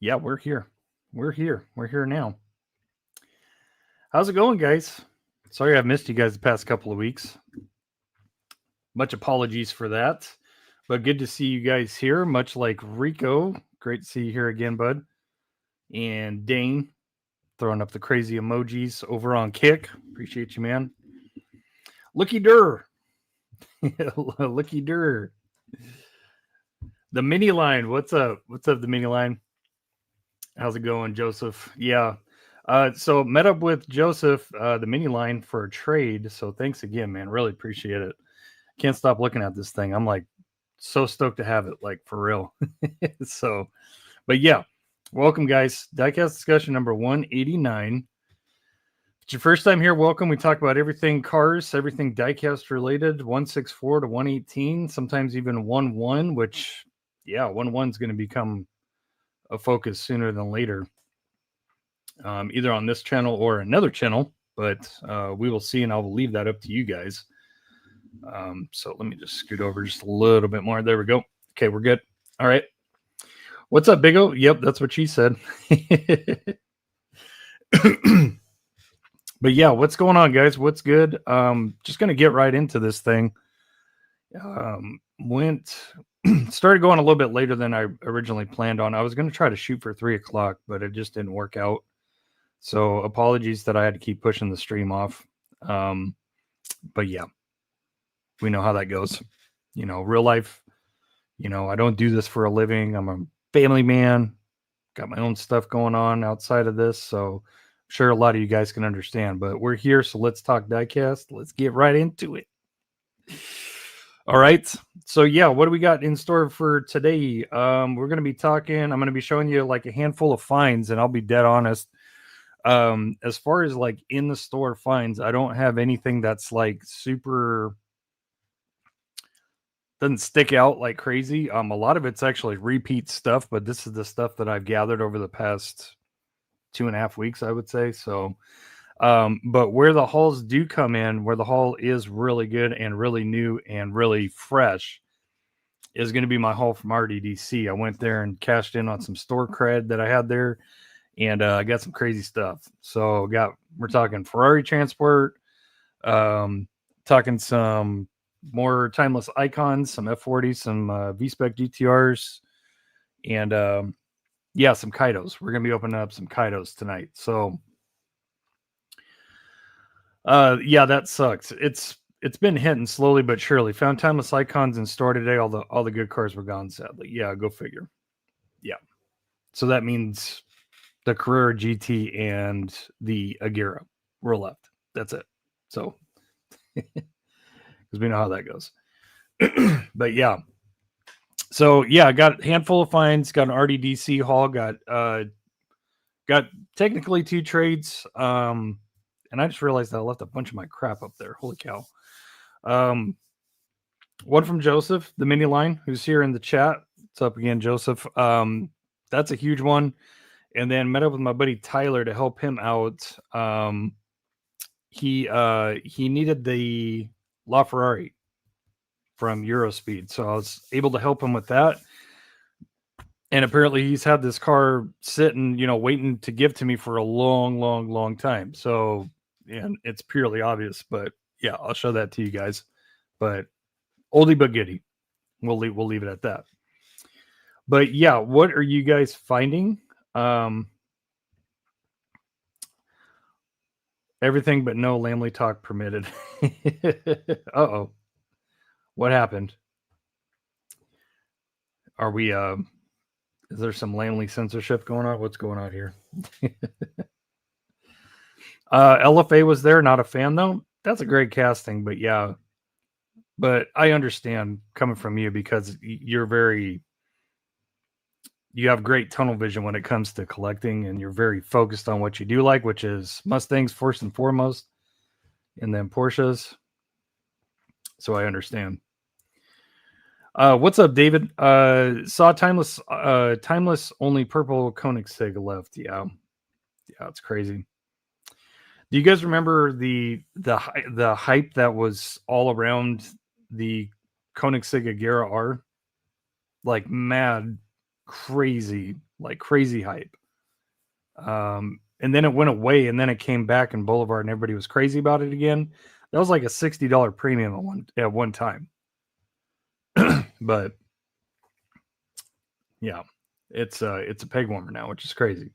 Yeah, we're here. We're here. We're here now. How's it going, guys? Sorry I've missed you guys the past couple of weeks. Much apologies for that. But good to see you guys here, much like Rico. Great to see you here again, bud. And Dane throwing up the crazy emojis over on Kick. Appreciate you, man. Looky Durr. Looky Durr. The mini line. What's up? What's up, the mini line? How's it going, Joseph? Yeah. So met up with Joseph, the mini line, for a trade. So thanks again, man. Really appreciate it. Can't stop looking at this thing. I'm like so stoked to have it, like for real. So, but yeah, welcome, guys. Diecast discussion number 189. If it's your first time here, welcome. We talk about everything cars, everything diecast related, 164 to 118, sometimes even 11, which, yeah, 11 is going to become a focus sooner than later, either on this channel or another channel, but we will see, and I will leave that up to you guys. So let me just scoot over just a little bit more. There we go. Okay, we're good. All right. What's up, Big O? Yep, that's what she said. But yeah, what's going on, guys? What's good? Just gonna get right into this thing. Started going a little bit later than I originally planned on. I was going to try to shoot for 3 o'clock, but it just didn't work out. So apologies that I had to keep pushing the stream off. But yeah, we know how that goes. You know, real life, you know, I don't do this for a living. I'm a family man, got my own stuff going on outside of this. So I'm sure a lot of you guys can understand, but we're here. So let's talk diecast. Let's get right into it. All right. So yeah, what do we got in store for today? We're going to be talking, I'm going to be showing you like a handful of finds, and I'll be dead honest. As far as like in the store finds, I don't have anything that's like super, doesn't stick out like crazy. A lot of it's actually repeat stuff, but this is the stuff that I've gathered over the past 2.5 weeks, I would say. So, but where the hauls do come in, where the haul is really good and really new and really fresh, is going to be my haul from RDDC. I went there and cashed in on some store cred that I had there, and I got some crazy stuff. So we're talking Ferrari transport, talking some more timeless icons, some F40s, some V-Spec GTRs, and yeah, some Kaido'S. We're going to be opening up some Kaido'S tonight. So yeah, that sucks. It's been hitting slowly but surely. Found timeless icons in store today. All the good cars were gone, sadly. Yeah, go figure. Yeah. So that means the Carrera GT and the Agera were left. That's it. So because we know how that goes. But yeah. So yeah, I got a handful of finds, got an RDDC haul, got technically 2 trades. And I just realized that I left a bunch of my crap up there. Holy cow. One from Joseph, the mini line, who's here in the chat. What's up again, Joseph? That's a huge one. And then met up with my buddy Tyler to help him out. He needed the LaFerrari from Eurospeed. So I was able to help him with that. And apparently he's had this car sitting, you know, waiting to give to me for a long time. So, and it's purely obvious, but yeah, I'll show that to you guys. But oldie but goodie. We'll leave it at that. But yeah, what are you guys finding? Everything but no Lamley talk permitted. Uh-oh. What happened? Are we is there some Lamley censorship going on? What's going on here? LFA was there, not a fan though. That's a great casting, but yeah. But I understand coming from you because you have great tunnel vision when it comes to collecting, and you're very focused on what you do like, which is Mustangs first and foremost, and then Porsches. So I understand. What's up, David? Saw timeless only purple Koenigsegg left. Yeah, it's crazy. Do you guys remember the hype that was all around the Koenigsegg Agera R? Like mad crazy, like crazy hype. And then it went away, and then it came back in Boulevard, and everybody was crazy about it again. That was like a $60 premium at one time. But yeah, it's a peg warmer now, which is crazy.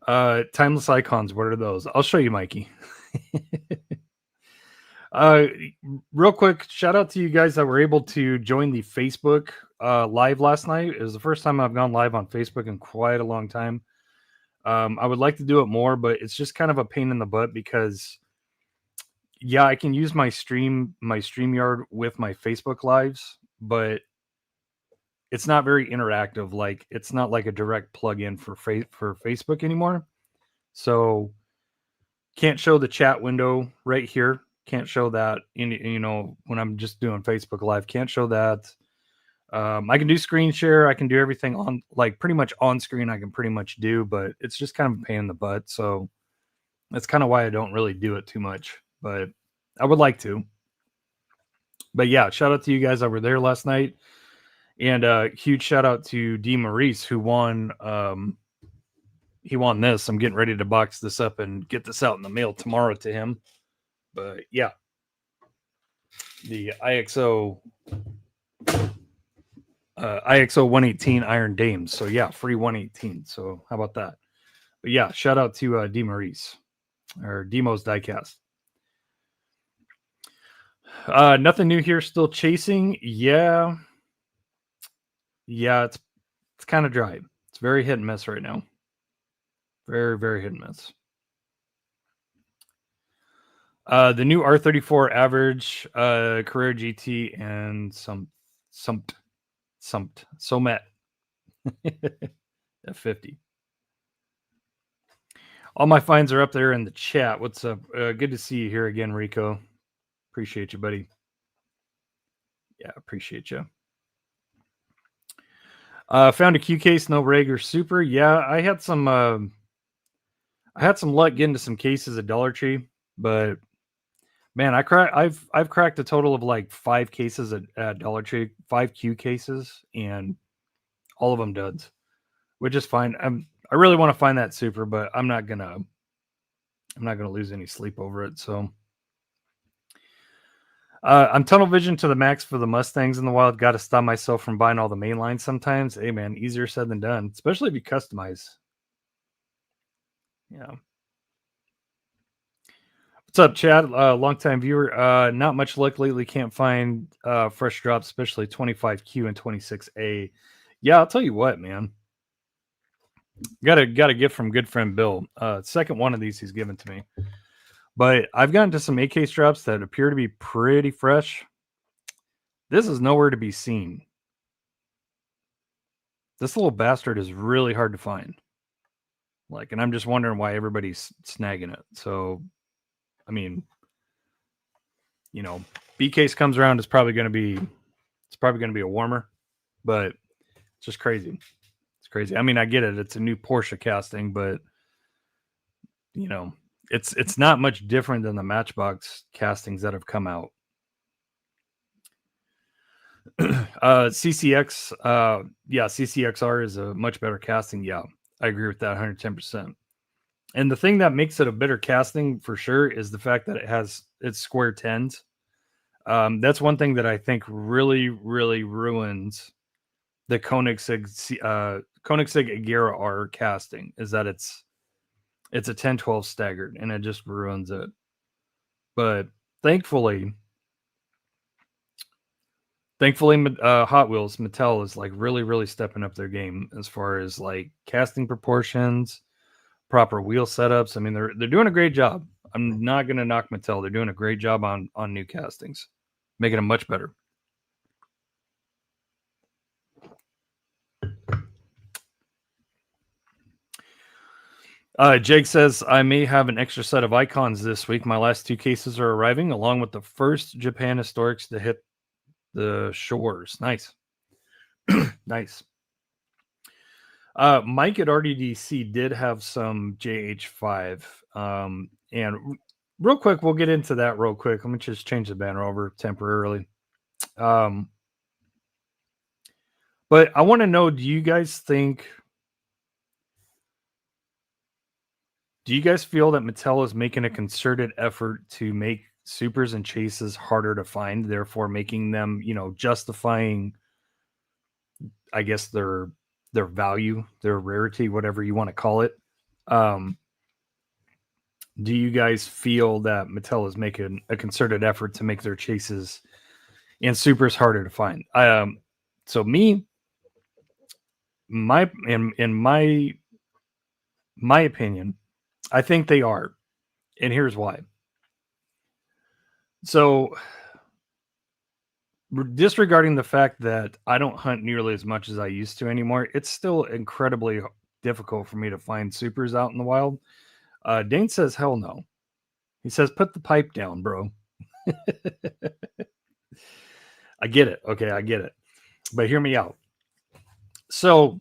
Timeless icons, what are those? I'll show you, Mikey. Real quick, shout out to you guys that were able to join the Facebook live last night. It was the first time I've gone live on Facebook in quite a long time. I would like to do it more, but it's just kind of a pain in the butt because, yeah, I can use my StreamYard with my Facebook lives, but it's not very interactive. Like, it's not like a direct plug-in for Facebook anymore. So can't show the chat window right here. Can't show that when I'm just doing Facebook Live. Can't show that. I can do screen share. I can do everything on, like, pretty much on screen. I can pretty much do, but it's just kind of a pain in the butt. So that's kind of why I don't really do it too much. But I would like to. But yeah, shout out to you guys that were there last night, and huge shout out to D. Maurice, who won. He won this. I'm getting ready to box this up and get this out in the mail tomorrow to him. But yeah, the IXO 118 Iron Dames. So yeah, free 118. So how about that? But yeah, shout out to D Maurice or Demo's Diecast. Nothing new here. Still chasing. Yeah, it's kind of dry. It's very hit and miss right now. Very, very hit and miss. The new R34 average, Carrera GT, and Sumped Somet F50. All my finds are up there in the chat. What's up? Good to see you here again, Rico. Appreciate you, buddy. Yeah, appreciate you. Found a Q case, no reg or super. Yeah, I had some luck getting to some cases at Dollar Tree, but man, I've cracked a total of like 5 cases at Dollar Tree, 5 Q cases, and all of them duds, which is fine. I really want to find that super, but I'm not gonna lose any sleep over it. So I'm tunnel vision to the max for the Mustangs in the wild. Got to stop myself from buying all the main lines sometimes. Hey man, easier said than done, especially if you customize. Yeah. What's up, Chad? Longtime viewer. Not much luck lately. Can't find fresh drops, especially 25Q and 26A. Yeah, I'll tell you what, man. Got a gift from good friend Bill. Second one of these he's given to me. But I've gotten to some AK drops that appear to be pretty fresh. This is nowhere to be seen. This little bastard is really hard to find. Like, and I'm just wondering why everybody's snagging it. So, I mean, B case comes around, it's probably going to be a warmer, but it's just crazy. It's crazy. I mean, I get it. It's a new Porsche casting, but it's not much different than the Matchbox castings that have come out. CCX, CCXR is a much better casting. Yeah, I agree with that 110%. And the thing that makes it a better casting for sure is the fact that it's square tens. That's one thing that I think really, really ruins the Koenigsegg Agera R casting, is that it's a 10-12 staggered, and it just ruins it. But thankfully, Hot Wheels, Mattel is like really, really stepping up their game as far as like casting proportions, proper wheel setups. I mean, they're doing a great job. I'm not going to knock Mattel. They're doing a great job on new castings, making them much better. Jake says, I may have an extra set of icons this week. My last 2 cases are arriving, along with the first Japan Historics to hit the shores. Nice. Nice. Mike at RDDC did have some JH5. And real quick, we'll get into that real quick. Let me just change the banner over temporarily. But I want to know, do you guys feel that Mattel is making a concerted effort to make supers and chases harder to find, therefore making them, justifying, I guess, their value, their rarity, whatever you want to call it? Do you guys feel that Mattel is making a concerted effort to make their chases and supers harder to find? So me, in my opinion, I think they are, and here's why. So, disregarding the fact that I don't hunt nearly as much as I used to anymore, it's still incredibly difficult for me to find supers out in the wild. Dane says, hell no. He says, put the pipe down, bro. I get it. Okay, I get it. But hear me out. So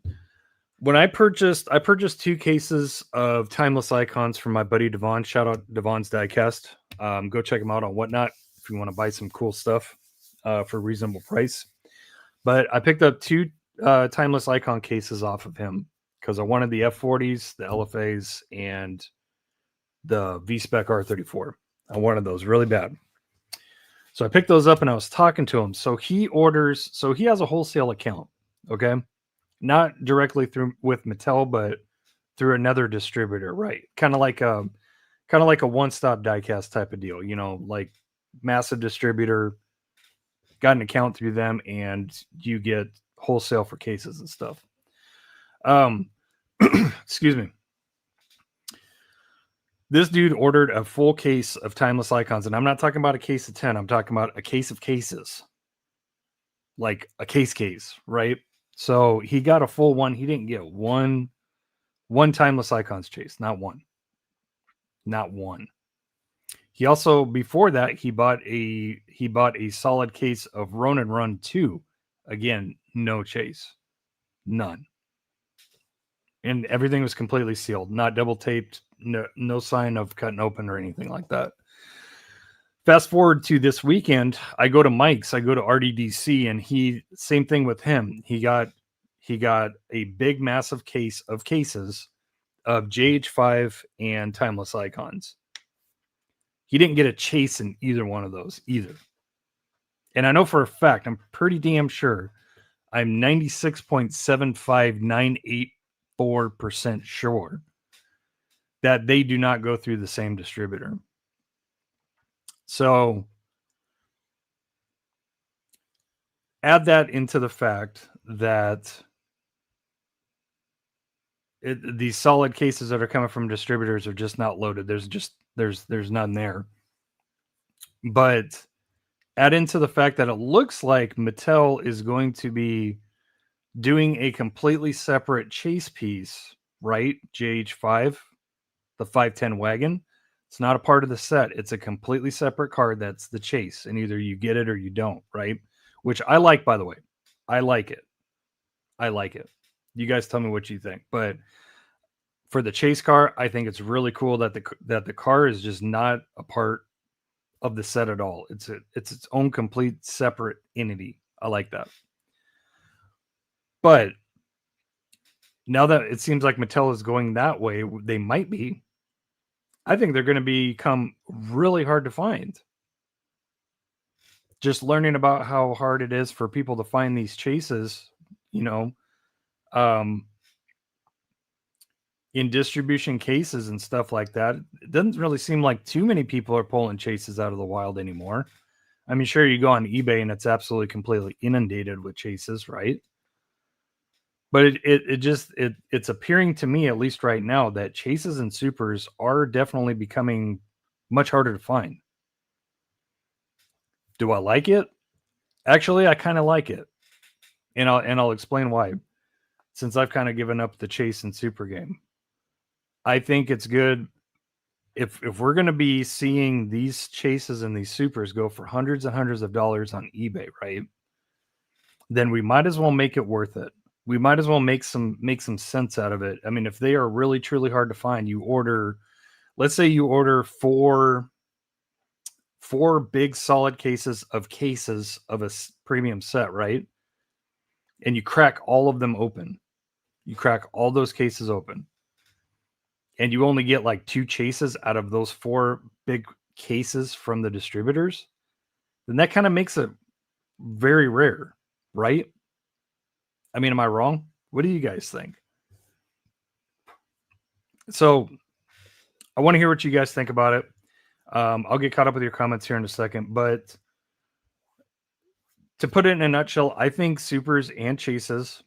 when I purchased 2 cases of timeless icons from my buddy Devon. Shout out Devon's Diecast. Go check him out on Whatnot if you want to buy some cool stuff for a reasonable price. But I picked up 2 timeless icon cases off of him because I wanted the F40s, the LFAs, and the V-Spec R34. I wanted those really bad. So I picked those up and I was talking to him. So he has a wholesale account, okay? Not directly with Mattel, but through another distributor, right? Kind of like a one-stop diecast type of deal, like massive distributor, got an account through them, and you get wholesale for cases and stuff. Excuse me. This dude ordered a full case of timeless icons, and I'm not talking about a case of 10. I'm talking about a case of cases, like a case, right? So he got a full one. He didn't get one timeless icons chase, not one. He also, before that, he bought a solid case of Ronin Run 2. Again, no chase, none, and everything was completely sealed, not double taped, no sign of cutting open or anything like that. Fast forward to this weekend, I go to Mike's, I go to RDDC, and same thing with him. He got a big, massive case of cases of JH5 and timeless icons. He didn't get a chase in either one of those either. And I know for a fact, I'm pretty damn sure, I'm 96.75984% sure that they do not go through the same distributor. So add that into the fact that these solid cases that are coming from distributors are just not loaded. There's none there. But add into the fact that it looks like Mattel is going to be doing a completely separate chase piece, right? JH5, the 510 wagon. It's not a part of the set. It's a completely separate card that's the chase, and either you get it or you don't, right? Which I like, by the way. I like it. You guys tell me what you think. But for the chase car, I think it's really cool that the car is just not a part of the set at all. It's its own complete separate entity. I like that. But now that it seems like Mattel is going that way, they might be. I think they're going to become really hard to find. Just learning about how hard it is for people to find these chases, in distribution cases and stuff like that, it doesn't really seem like too many people are pulling chases out of the wild anymore. I mean, sure, you go on eBay and it's absolutely completely inundated with chases, right? But it's appearing to me, at least right now, that chases and supers are definitely becoming much harder to find. Do I like it? Actually, I kind of like it, and I'll explain why. Since I've kind of given up the chase and super game, I think it's good if we're going to be seeing these chases and these supers go for hundreds and hundreds of dollars on eBay, right? Then we might as well make it worth it. We might as well make some sense out of it. I mean, if they are really truly hard to find, let's say you order four big solid cases of a premium set, right? and you crack all of them open. You crack all those cases open, and you only get like 2 chases out of those 4 big cases from the distributors, then that kind of makes it very rare, right? I mean, am I wrong? What do you guys think? So I want to hear what you guys think about it. I'll get caught up with your comments here in a second, but to put it in a nutshell, I think supers and chases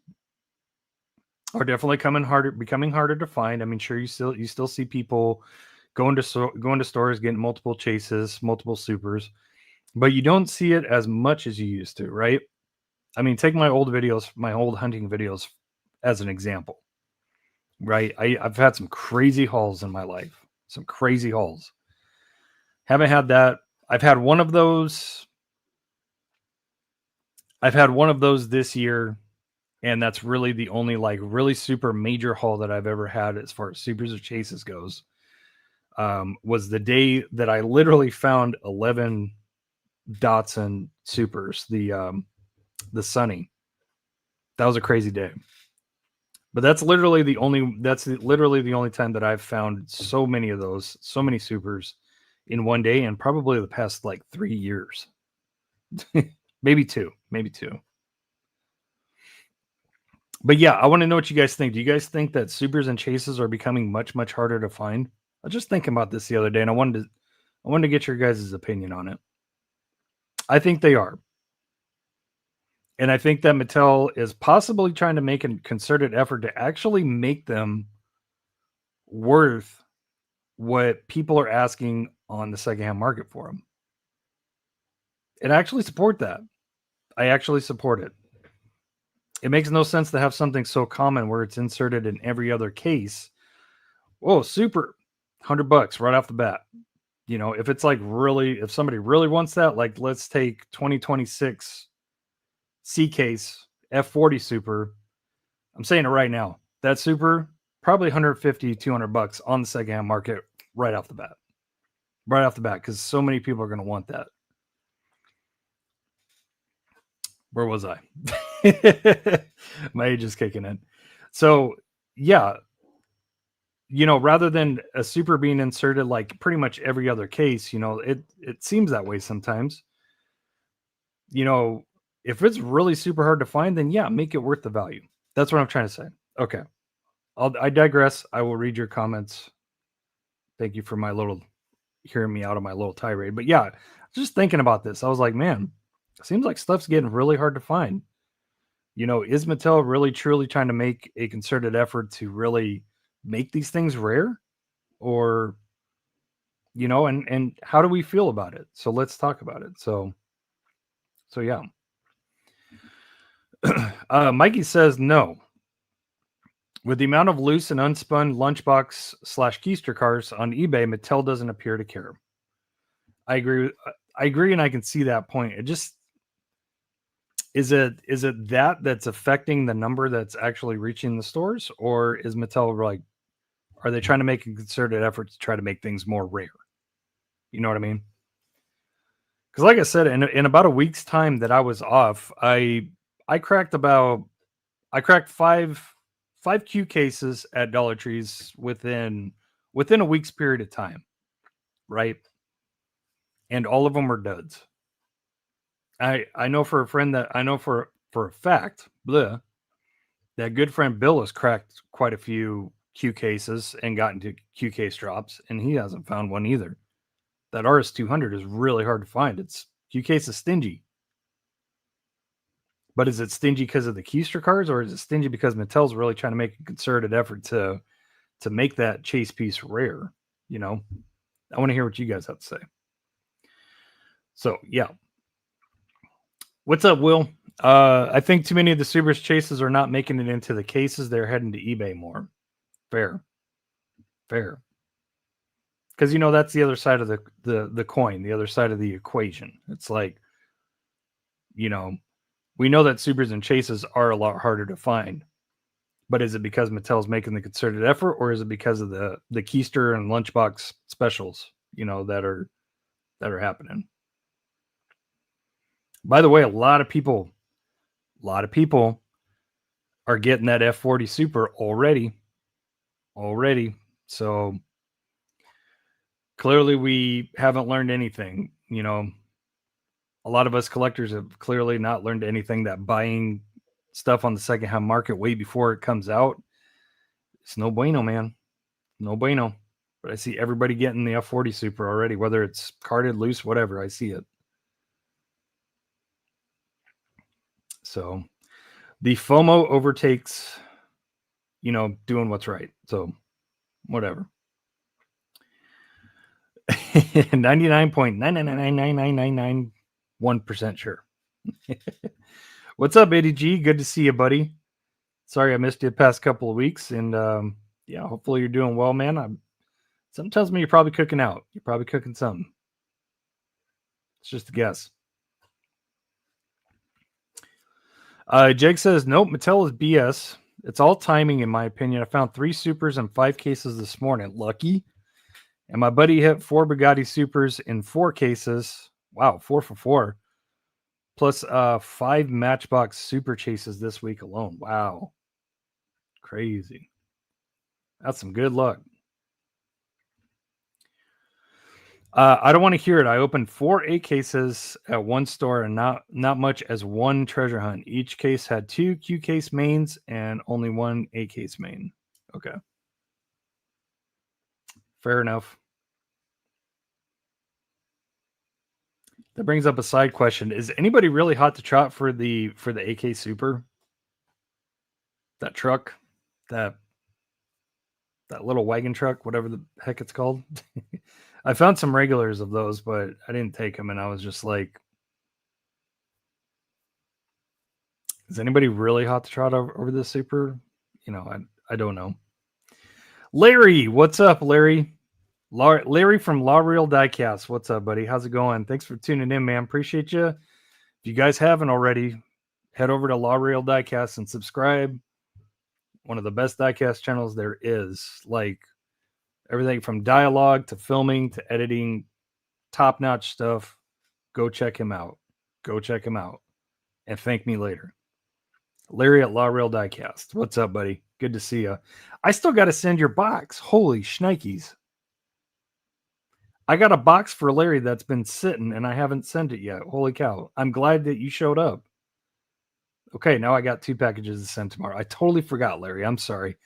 are definitely becoming harder to find. I mean, sure, you still see people going to stores, getting multiple chases, multiple supers, but you don't see it as much as you used to, right? I mean, take my old hunting videos as an example, right? I've had some crazy hauls in my life, some crazy hauls. Haven't had that. I've had one of those this year, and that's really the only like really super major haul that I've ever had as far as supers or chases goes. Was the day that I literally found 11 Datsun supers, the Sunny. That was a crazy day. But that's literally the only time that I've found so many of those, so many supers in one day, and probably the past like 3 years. maybe two. But yeah, I want to know what you guys think. Do you guys think that supers and chases are becoming much, much harder to find? I was just thinking about this the other day, and I wanted to get your guys' opinion on it. I think they are. And I think that Mattel is possibly trying to make a concerted effort to actually make them worth what people are asking on the secondhand market for them. And I actually support that. I actually support it. It makes no sense to have something so common where it's inserted in every other case. Whoa, super, $100 right off the bat. You know, if it's like if somebody really wants that, like let's take 2026 C case F40 super. I'm saying it right now. That super, probably $150, $200 on the secondhand market right off the bat. Right off the bat, because so many people are going to want that. Where was I? My age is kicking in. So, yeah, you know, rather than a super being inserted like pretty much every other case, you know, it seems that way sometimes. You know, if it's really super hard to find, then yeah, make it worth the value. That's what I'm trying to say. Okay. I digress. I will read your comments. Thank you for hearing me out of my little tirade. But yeah, just thinking about this, I was like, man, it seems like stuff's getting really hard to find. You know, is Mattel really truly trying to make a concerted effort to really make these things rare? Or, you know, and how do we feel about it? So let's talk about it. So yeah. Mikey says no. With the amount of loose and unspun lunchbox / keister cars on eBay, Mattel doesn't appear to care. I agree, and I can see that point. It just is it that's affecting the number that's actually reaching the stores, or is Mattel like, are they trying to make a concerted effort to try to make things more rare? You know what I mean? Because like I said, in about a week's time that I was off, I cracked five Q cases at Dollar Trees within a week's period of time, right? And all of them were duds. I know for a fact, that good friend Bill has cracked quite a few Q cases and got into Q case drops, and he hasn't found one either. That RS200 is really hard to find. Q case is stingy. But is it stingy because of the keister cars, or is it stingy because Mattel's really trying to make a concerted effort to make that chase piece rare? You know, I want to hear what you guys have to say. So yeah. What's up, Will? I think too many of the supers chases are not making it into the cases. They're heading to eBay more. Fair. Because, you know, that's the other side of the coin, the other side of the equation. It's like, you know, we know that supers and chases are a lot harder to find. But is it because Mattel's making the concerted effort, or is it because of the keister and lunchbox specials, you know, that are happening? By the way, a lot of people are getting that F40 Super already. So clearly we haven't learned anything. You know, a lot of us collectors have clearly not learned anything, that buying stuff on the secondhand market way before it comes out, it's no bueno, man. No bueno. But I see everybody getting the F40 Super already, whether it's carded, loose, whatever. I see it. So the FOMO overtakes, you know, doing what's right. So whatever. 99.9999991% sure. What's up, ADG? Good to see you, buddy. Sorry I missed you the past couple of weeks. And yeah, hopefully you're doing well, man. Something tells me you're probably cooking out. You're probably cooking something. It's just a guess. Jake says, nope, Mattel is BS. It's all timing, in my opinion. I found 3 supers and 5 cases this morning. Lucky. And my buddy hit 4 Bugatti supers in 4 cases. Wow, 4 for 4. Plus 5 Matchbox super chases this week alone. Wow. Crazy. That's some good luck. I don't want to hear it. I opened 4 8 cases at one store and not much as one treasure hunt. Each case had 2 Q case mains and only 1 A case main. Okay. Fair enough. That brings up a side question. Is anybody really hot to trot for the AK Super? That truck? That little wagon truck, whatever the heck it's called. I found some regulars of those, but I didn't take them, and I was just like, is anybody really hot to trot over this Super? You know, I don't know. Larry, what's up, Larry? Larry from La Real Diecast. What's up, buddy? How's it going? Thanks for tuning in, man. Appreciate you. If you guys haven't already, head over to La Real Diecast and subscribe. One of the best diecast channels there is. Like everything from dialogue to filming to editing, top-notch stuff. Go check him out. Go check him out. And thank me later. Larry at La Real Diecast. What's up, buddy? Good to see you. I still got to send your box. Holy shnikes. I got a box for Larry that's been sitting and I haven't sent it yet. Holy cow. I'm glad that you showed up. Okay, now I got 2 packages to send tomorrow. I totally forgot, Larry. I'm sorry.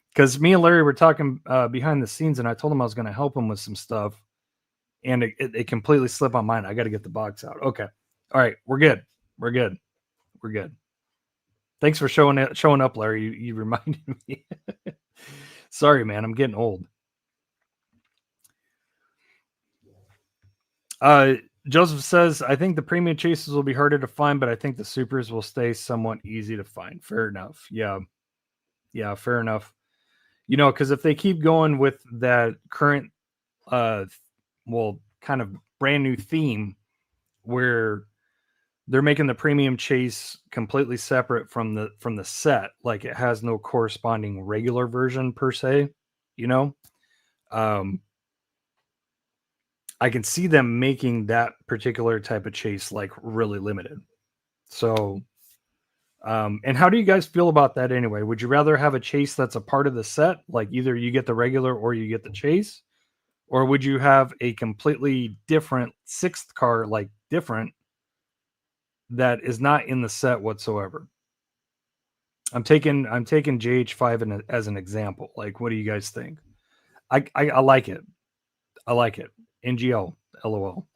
Because me and Larry were talking behind the scenes and I told him I was going to help him with some stuff. And it completely slipped my mind. I got to get the box out. Okay. All right. We're good. We're good. We're good. Thanks for showing up, Larry. You reminded me. Sorry, man. I'm getting old. Joseph says, I think the premium chases will be harder to find, but I think the supers will stay somewhat easy to find. Fair enough. Yeah. Yeah, fair enough. You know, because if they keep going with that current, kind of brand new theme where they're making the premium chase completely separate from the set, like it has no corresponding regular version per se, you know, I can see them making that particular type of chase like really limited. So, and how do you guys feel about that anyway? Would you rather have a chase that's a part of the set, like either you get the regular or you get the chase, or would you have a completely different 6th car, like different, that is not in the set whatsoever? I'm taking JH5 as an example. Like, what do you guys think? I like it. I like it. NGL, LOL.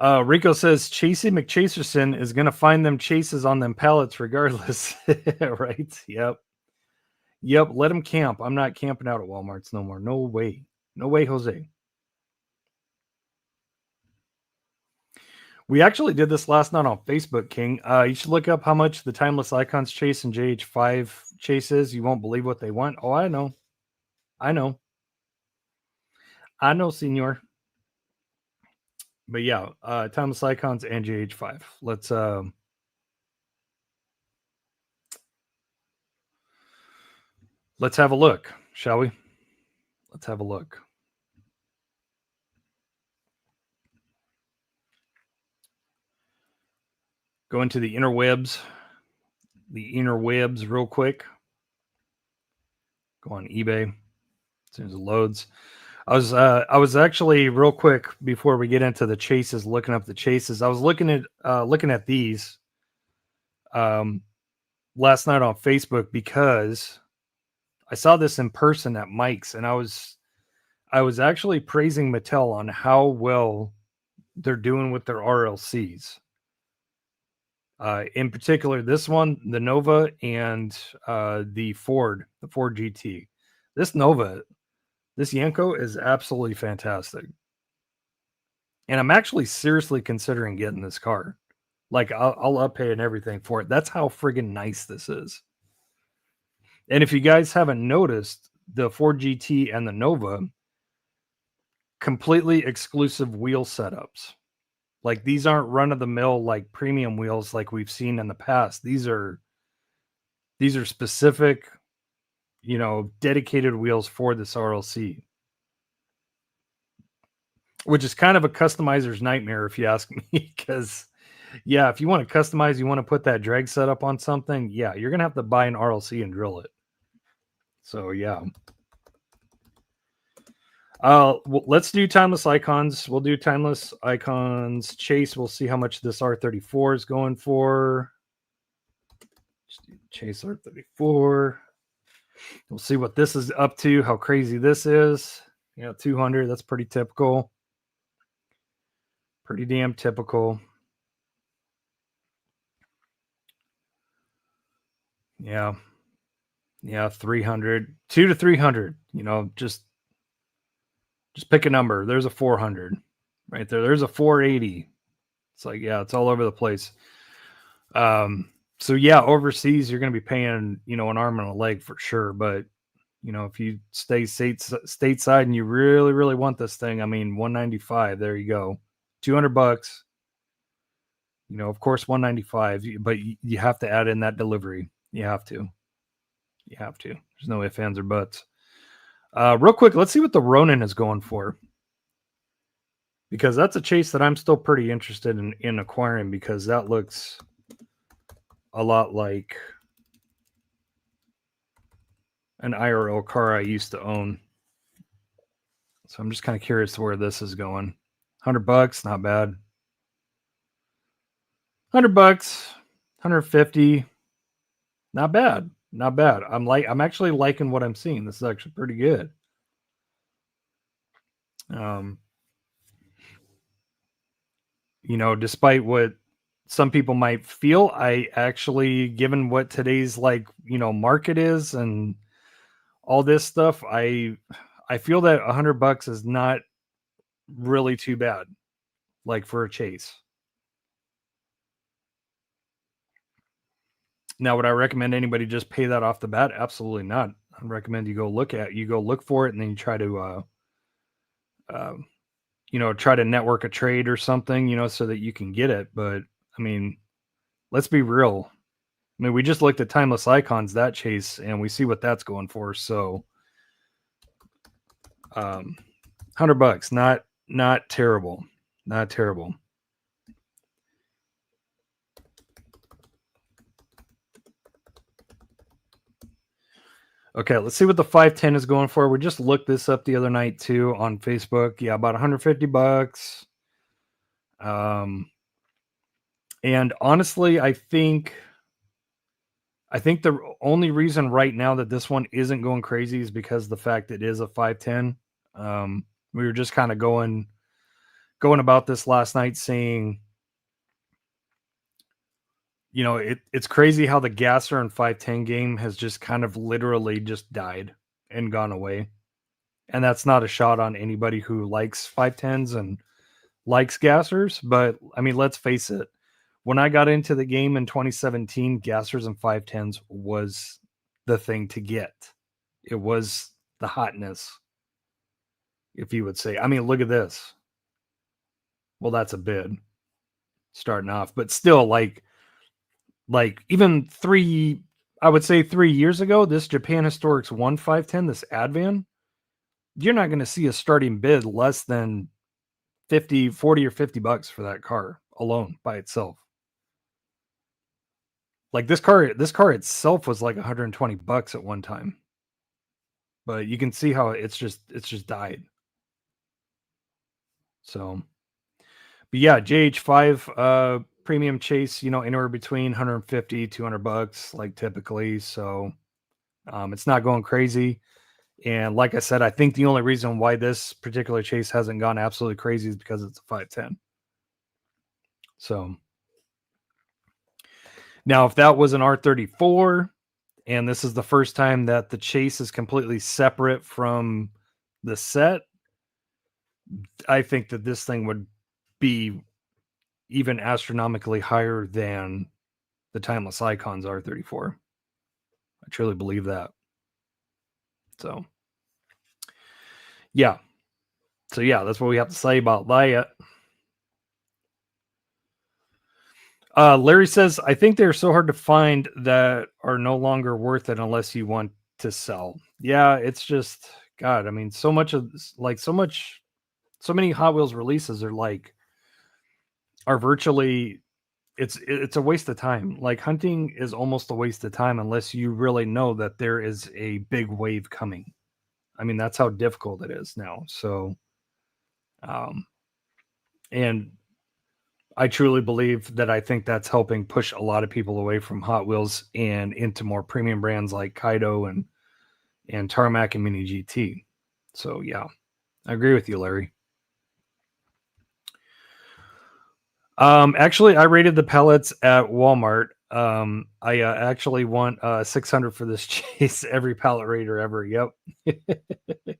Rico says Chasey McChaserson is going to find them chases on them pallets regardless. Right? Yep. Let him camp. I'm not camping out at Walmart's no more. No way. No way, Jose. We actually did this last night on Facebook, King. You should look up how much the Timeless Icons chase and JH5 chase is. You won't believe what they want. Oh, I know. I know, senor. But yeah, Timeless Icons and JH5. Let's have a look, shall we? Let's have a look. Go into the interwebs the inner webs real quick. Go on eBay as soon as it loads. I was actually real quick before we get into the chases, looking up the chases. I was looking at these last night on Facebook because I saw this in person at Mike's, and I was actually praising Mattel on how well they're doing with their RLCs. In particular, this one, the Nova, and the Ford GT. This Nova, this Yenko is absolutely fantastic. And I'm actually seriously considering getting this car. Like, I'll uppay and everything for it. That's how friggin' nice this is. And if you guys haven't noticed, the Ford GT and the Nova, completely exclusive wheel setups. Like, these aren't run-of-the-mill, like, premium wheels like we've seen in the past. These are specific, dedicated wheels for this RLC. Which is kind of a customizer's nightmare, if you ask me, because, yeah, if you want to customize, you want to put that drag setup on something, yeah, you're going to have to buy an RLC and drill it. So, yeah. Let's do Timeless Icons. We'll do Timeless Icons Chase. We'll see how much this R34 is going for. Chase R34. We'll see what this is up to, how crazy this is. 200, that's pretty typical. Pretty damn typical. Yeah. 300. 2 to 300. Just pick a number. There's a 400 right there. There's a 480. It's like, yeah, it's all over the place. So yeah, overseas, you're going to be paying, an arm and a leg for sure. But, if you stay stateside and you really, really want this thing, I mean, 195, there you go. $200. Of course, 195, but you have to add in that delivery. You have to. There's no ifs, ands, or buts. Real quick, let's see what the Ronin is going for. Because that's a chase that I'm still pretty interested in acquiring, because that looks a lot like an IRL car I used to own. So I'm just kind of curious where this is going. $100, not bad. $100, 150, not bad. Not bad. I'm actually liking what I'm seeing. This is actually pretty good. Despite what some people might feel, I actually, given what today's market is and all this stuff, I feel that $100 is not really too bad, like for a chase. Now, would I recommend anybody just pay that off the bat? Absolutely not. I'd recommend you go look for it, and then you try to, try to network a trade or something, so that you can get it. But I mean, let's be real. I mean, we just looked at Timeless Icons, that chase, and we see what that's going for. So, $100, not terrible, not terrible. Okay, let's see what the 510 is going for. We just looked this up the other night too on Facebook. Yeah, about $150. And honestly, I think the only reason right now that this one isn't going crazy is because the fact it is a 510. We were just kind of going about this last night, saying, it's crazy how the Gasser and 510 game has just kind of literally just died and gone away. And that's not a shot on anybody who likes 510s and likes Gassers, but I mean, let's face it. When I got into the game in 2017, Gassers and 510s was the thing to get. It was the hotness, if you would say. I mean, look at this. Well, that's a bid starting off, but still, like even 3 years ago, this Japan Historics 1510, this Advan, you're not going to see a starting bid less than 40 or $50 for that car alone by itself. Like this car itself was like $120 at one time. But you can see how it's just died. So, but yeah, JH5 premium chase, anywhere between 150, $200, like typically. So, it's not going crazy. And like I said, I think the only reason why this particular chase hasn't gone absolutely crazy is because it's a 510. So now, if that was an R34, and this is the first time that the chase is completely separate from the set, I think that this thing would be even astronomically higher than the Timeless Icons R34. I truly believe that. So, yeah. So, yeah, that's what we have to say about that. Larry says, I think they're so hard to find that are no longer worth it unless you want to sell. Yeah, it's just, God, I mean, so many Hot Wheels releases are virtually, it's a waste of time. Like hunting is almost a waste of time unless you really know that there is a big wave coming. I mean, that's how difficult it is now. So, and I truly believe that I think that's helping push a lot of people away from Hot Wheels and into more premium brands like Kaido and Tarmac and Mini GT. So yeah, I agree with you, Larry. Actually, I rated the pellets at Walmart. I actually want 600 for this chase. Every pallet rater ever. Yep.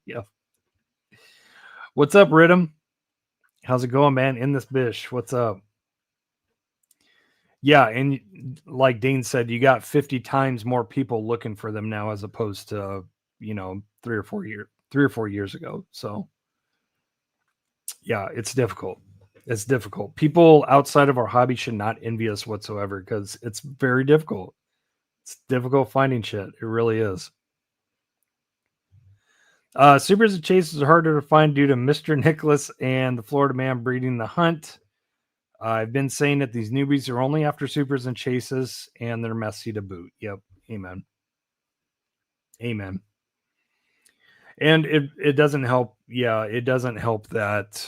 Yep. What's up, Rhythm? How's it going, man? In this bish. What's up? Yeah, and like Dane said, you got 50 times more people looking for them now as opposed to 3 or 4 years ago. So yeah, it's difficult. It's difficult. People outside of our hobby should not envy us whatsoever because it's very difficult. It's difficult finding shit. It really is. Supers and chases are harder to find due to Mr. Nicholas and the Florida man breeding the hunt. I've been saying that these newbies are only after supers and chases, and they're messy to boot. Yep. Amen. Amen. And it doesn't help. Yeah, it doesn't help that,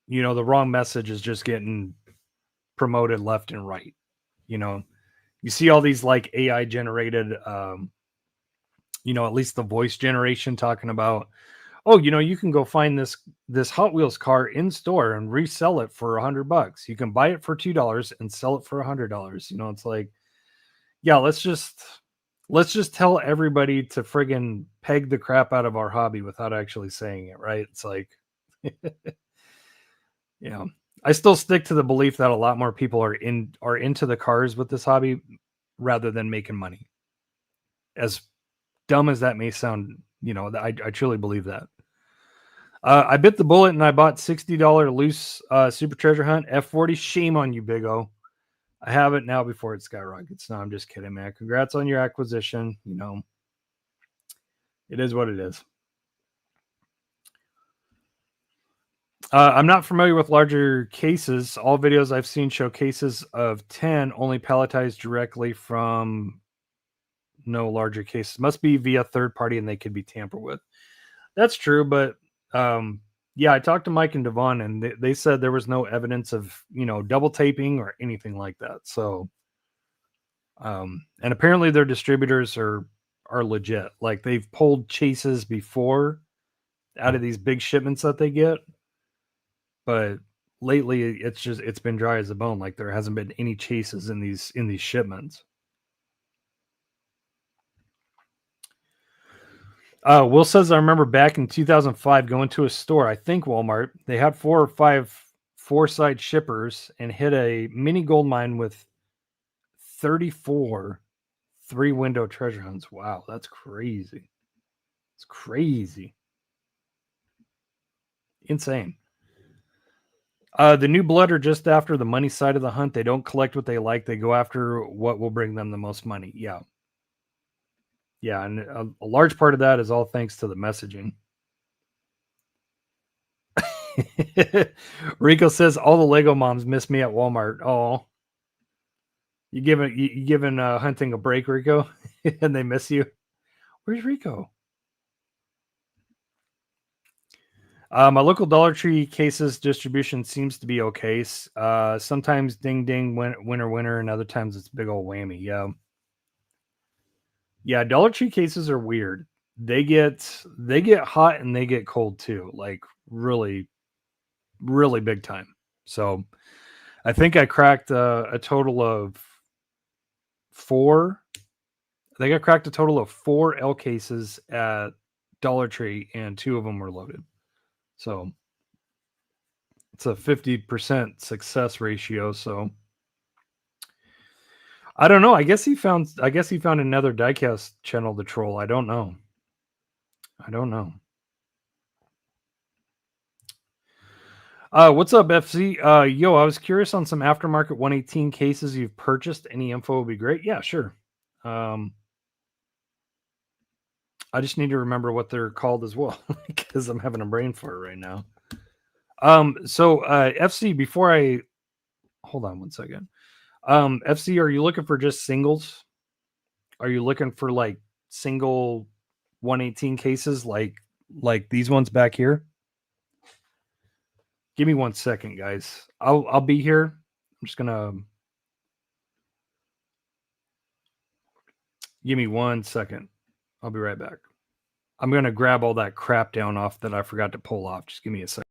the wrong message is just getting promoted left and right. You see all these like AI generated, at least the voice generation talking about, oh, you can go find this Hot Wheels car in store and resell it for $100. You can buy it for $2 and sell it for $100. It's like, yeah, let's just tell everybody to friggin' peg the crap out of our hobby without actually saying it, right? It's like, I still stick to the belief that a lot more people are into the cars with this hobby rather than making money. As dumb as that may sound, I truly believe that. I bit the bullet and I bought $60 loose Super Treasure Hunt F40. Shame on you, Big O. I have it now before it skyrockets. No, I'm just kidding, man. Congrats on your acquisition. It is what it is. I'm not familiar with larger cases. All videos I've seen show cases of 10 only palletized directly from no larger cases. Must be via third party and they could be tampered with. That's true, but yeah, I talked to Mike and Devon and they said there was no evidence of, double taping or anything like that. So, and apparently their distributors are legit. Like they've pulled chases before out of these big shipments that they get. But lately it's been dry as a bone. Like there hasn't been any chases in these shipments. Will says, I remember back in 2005 going to a store, I think Walmart, they had 4 or 5 4-side shippers and hit a mini gold mine with 34 3-window treasure hunts. Wow, that's crazy. It's crazy. Insane. The new blood are just after the money side of the hunt. They don't collect what they like. They go after what will bring them the most money. Yeah. Yeah, and a large part of that is all thanks to the messaging. Rico says all the Lego moms miss me at Walmart. Oh, You giving hunting a break, Rico, and they miss you. Where's Rico? My local Dollar Tree cases distribution seems to be okay. Sometimes ding ding, winner, and other times it's big old whammy. Yeah. Dollar Tree cases are weird. They get hot and they get cold too, like really, really big time. So I think I cracked a total of 4. I think I cracked a total of 4 L cases at Dollar Tree, and 2 of them were loaded. So it's a 50% success ratio. So I don't know. I guess he found another diecast channel to troll. I don't know. What's up, FC? Yo, I was curious on some aftermarket 118 cases you've purchased. Any info would be great. Yeah, sure. I just need to remember what they're called as well because I'm having a brain fart right now. So FC, before I hold on one second. FC, are you looking for just singles? Are you looking for like single 118 cases like these ones back here? Give me 1 second, guys. I'll be here. I'm just gonna give me 1 second. I'll be right back. I'm gonna grab all that crap down off that I forgot to pull off. Just give me a second.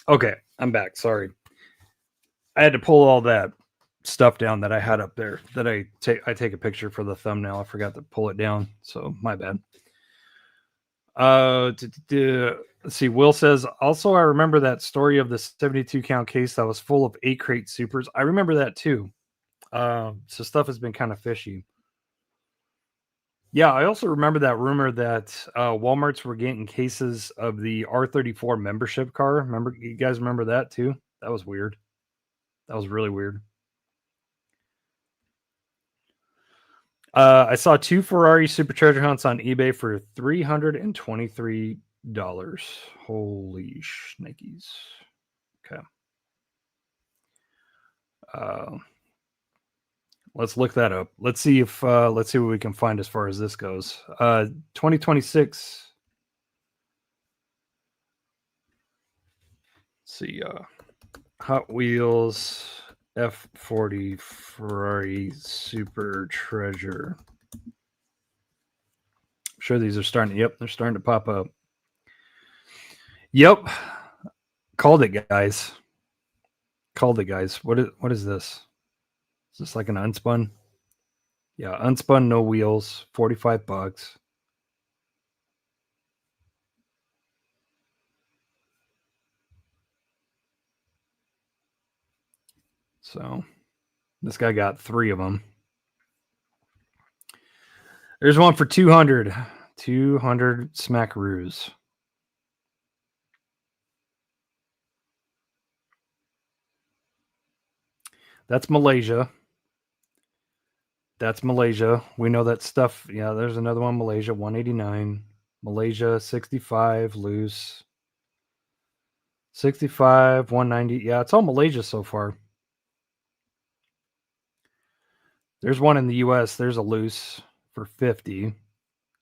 Okay, I'm back. Sorry. I had to pull all that stuff down that I had up there that I take a picture for the thumbnail. I forgot to pull it down, so my bad. Let's see. Will says, also, I remember that story of the 72 count case that was full of 8 crate supers. I remember that too. So stuff has been kind of fishy. Yeah, I also remember that rumor that Walmarts were getting cases of the R34 membership car. Remember, you guys remember that too? That was weird. That was really weird. I saw 2 Ferrari Super Treasure Hunts on eBay for $323. Holy shnikes. Okay. Let's look that up. Let's see what we can find as far as this goes. 2026. Let's see. Hot Wheels F40 Ferrari Super Treasure. I'm sure these are starting. Yep, they're starting to pop up. Yep. Called it, guys. What is this? Is this like an unspun? Yeah, unspun, no wheels, $45. So this guy got 3 of them. There's one for 200. 200 smackaroos. That's Malaysia. We know that stuff. Yeah, there's another one, Malaysia, 189. Malaysia, 65, loose. 65, 190. Yeah, it's all Malaysia so far. There's one in the US. There's a loose for 50.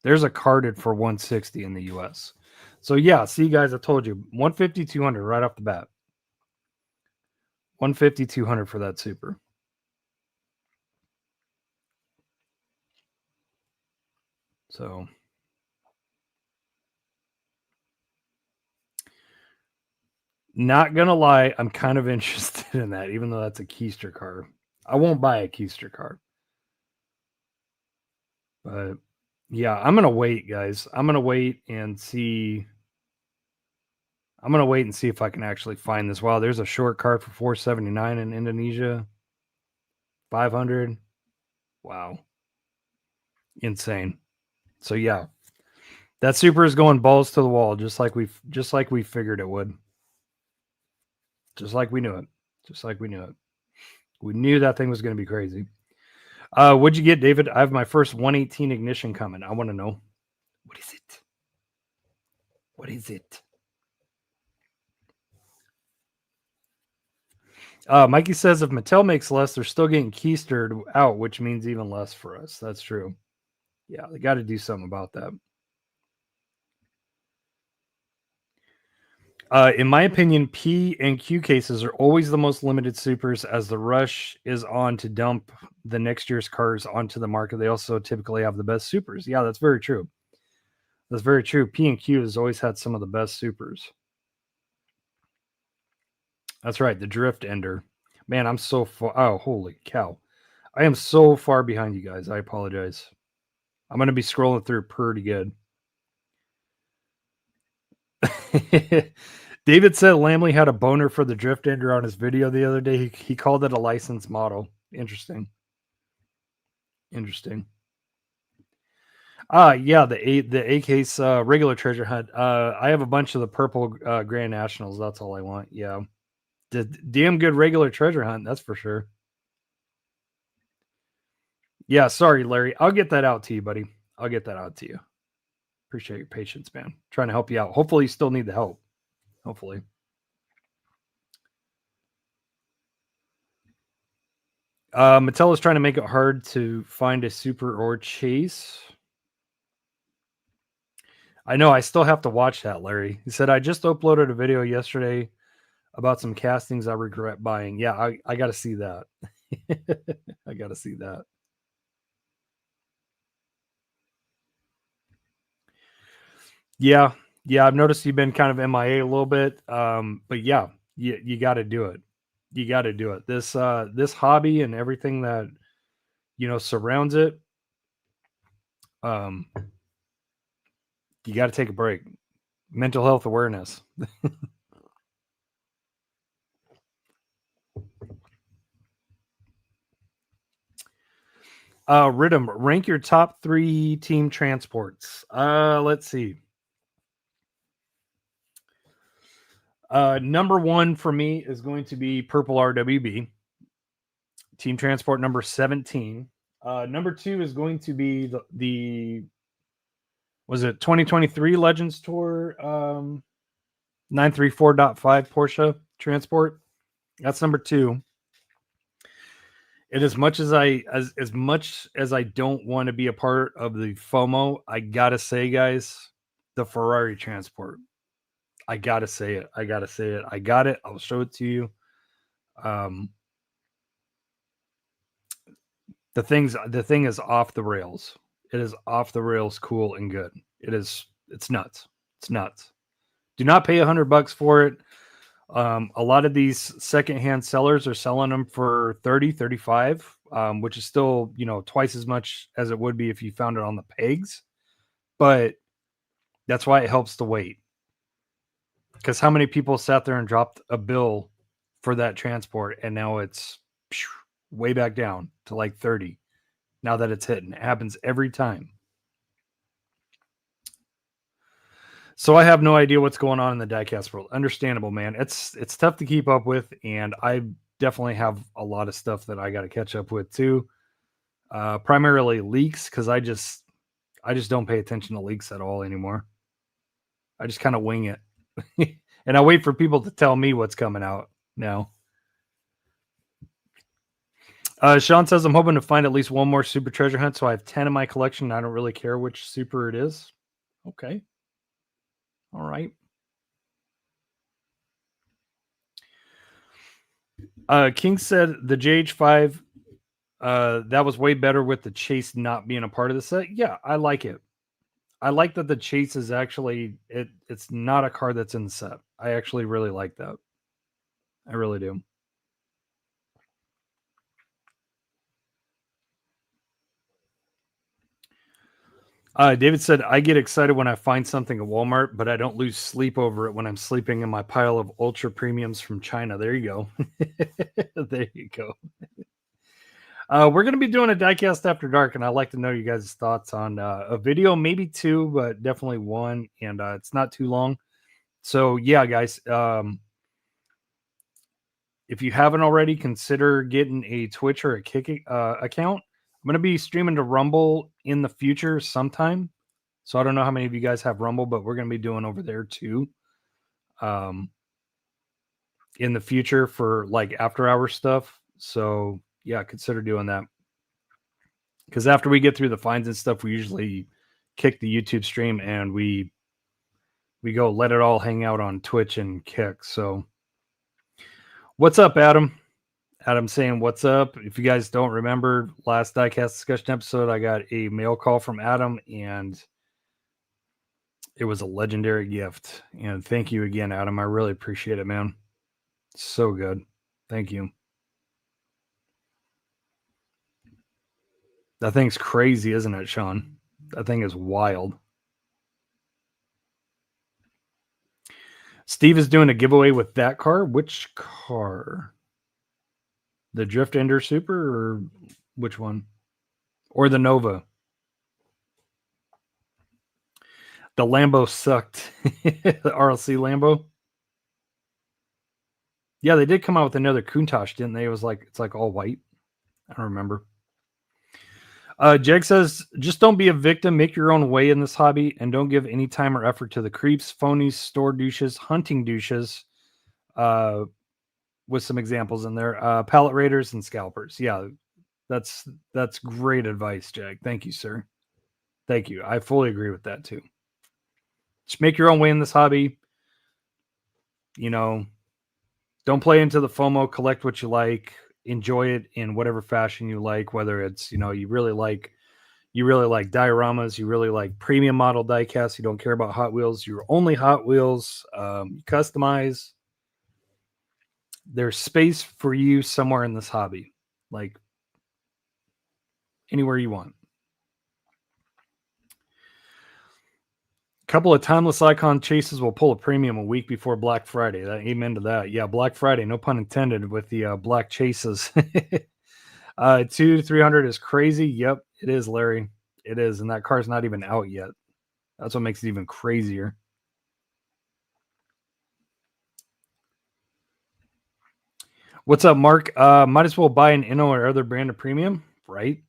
There's a carded for 160 in the US. So yeah, see guys, I told you, 150, 200 right off the bat. 150, 200 for that super. So not gonna lie, I'm kind of interested in that, even though that's a keister car. I won't buy a keister car. But yeah, I'm gonna wait, guys. I'm gonna wait and see. I'm going to wait and see if I can actually find this. Wow, there's a short card for $479 in Indonesia. 500. Wow. Insane. So yeah. That super is going balls to the wall, just like we figured it would. Just like we knew it. Just like we knew it. We knew that thing was going to be crazy. What'd you get, David? I have my first 118 ignition coming. I want to know. What is it? What is it? Mikey says if Mattel makes less, they're still getting keistered out, which means even less for us. That's true. Yeah, they got to do something about that. In my opinion, P and Q cases are always the most limited supers as the rush is on to dump the next year's cars onto the market. They also typically have the best supers. Yeah, that's very true. That's very true. P and Q has always had some of the best supers. That's right. The drift ender. Man, I'm so far. Oh, holy cow. I am so far behind you guys. I apologize. I'm going to be scrolling through pretty good. David said Lamley had a boner for the drift ender on his video the other day. He called it a licensed model. Interesting. Interesting. Yeah, the A case regular treasure hunt. I have a bunch of the purple Grand Nationals. That's all I want. Yeah. The damn good regular treasure hunt, that's for sure. Yeah, sorry, Larry. I'll get that out to you, buddy. I'll get that out to you. Appreciate your patience, man. Trying to help you out. Hopefully you still need the help. Hopefully. Mattel is trying to make it hard to find a super or chase. I know. I still have to watch that, Larry. He said, I just uploaded a video yesterday about some castings I regret buying. Yeah, I got to see that. I got to see that. Yeah. Yeah. I've noticed you've been kind of MIA a little bit. But yeah, you got to do it. You got to do it. This hobby and everything that, surrounds it. You got to take a break. Mental health awareness. Rhythm, rank your top 3 team transports. Let's see. Number 1 for me is going to be Purple RWB. Team transport number 17. Number 2 is going to be the was it 2023 Legends Tour 934.5 Porsche transport. That's number 2. And as much as I don't want to be a part of the FOMO, I gotta say, guys, the Ferrari transport. I gotta say it. I got it. I'll show it to you. The thing is off the rails. It is off the rails, cool and good. It's nuts. It's nuts. Do not pay $100 for it. A lot of these secondhand sellers are selling them for 30, 35, which is still, twice as much as it would be if you found it on the pegs. But that's why it helps to wait. Because how many people sat there and dropped a bill for that transport and now it's way back down to like 30 now that it's hitting. It happens every time. So I have no idea what's going on in the diecast world. Understandable, man. It's tough to keep up with, and I definitely have a lot of stuff that I got to catch up with too. Primarily leaks, because I just don't pay attention to leaks at all anymore. I just kind of wing it. And I wait for people to tell me what's coming out now. Sean says, I'm hoping to find at least one more super treasure hunt. So I have 10 in my collection. I don't really care which super it is. Okay. All right. King said the JH5, that was way better with the chase not being a part of the set. Yeah, I like it. I like that the chase is actually, it's not a card that's in the set. I actually really like that. I really do. David said, I get excited when I find something at Walmart, but I don't lose sleep over it when I'm sleeping in my pile of ultra premiums from China. There you go. There you go. We're going to be doing a diecast after dark, and I'd like to know you guys' thoughts on a video, maybe two, but definitely one, and it's not too long. So, yeah, guys, if you haven't already, consider getting a Twitch or a Kick account. I'm going to be streaming to Rumble in the future sometime. So I don't know how many of you guys have Rumble, but we're going to be doing over there too. In the future for like after hour stuff. So yeah, consider doing that. Because after we get through the fines and stuff, we usually kick the YouTube stream and we go let it all hang out on Twitch and Kick. So what's up, Adam? Adam saying what's up. If you guys don't remember last diecast discussion episode, I got a mail call from Adam and it was a legendary gift. And thank you again, Adam. I really appreciate it, man. So good. Thank you. That thing's crazy, isn't it, Sean? That thing is wild. Steve is doing a giveaway with that car. Which car? The Drift Ender Super or which one? Or the Nova? The Lambo sucked. The RLC Lambo. Yeah, they did come out with another Countach, didn't they? It's like all white. I don't remember. Jeg says, just don't be a victim. Make your own way in this hobby and don't give any time or effort to the creeps, phonies, store douches, hunting douches, with some examples in there, pallet raiders and scalpers. Yeah, that's great advice, Jag. Thank you, sir. Thank you. I fully agree with that too. Just make your own way in this hobby. You know, don't play into the FOMO. Collect what you like. Enjoy it in whatever fashion you like. Whether it's you really like dioramas, you really like premium model diecast. You don't care about Hot Wheels. You're only Hot Wheels. You customize. There's space for you somewhere in this hobby, like anywhere you want. Couple of timeless icon chases will pull a premium a week before Black Friday. Amen to that. Yeah, Black Friday, no pun intended, with the black chases. 200 to 300 is crazy. Yep, it is, Larry. It is, and that car's not even out yet. That's what makes it even crazier. What's up, Mark? Might as well buy an Inno or other brand of premium, right?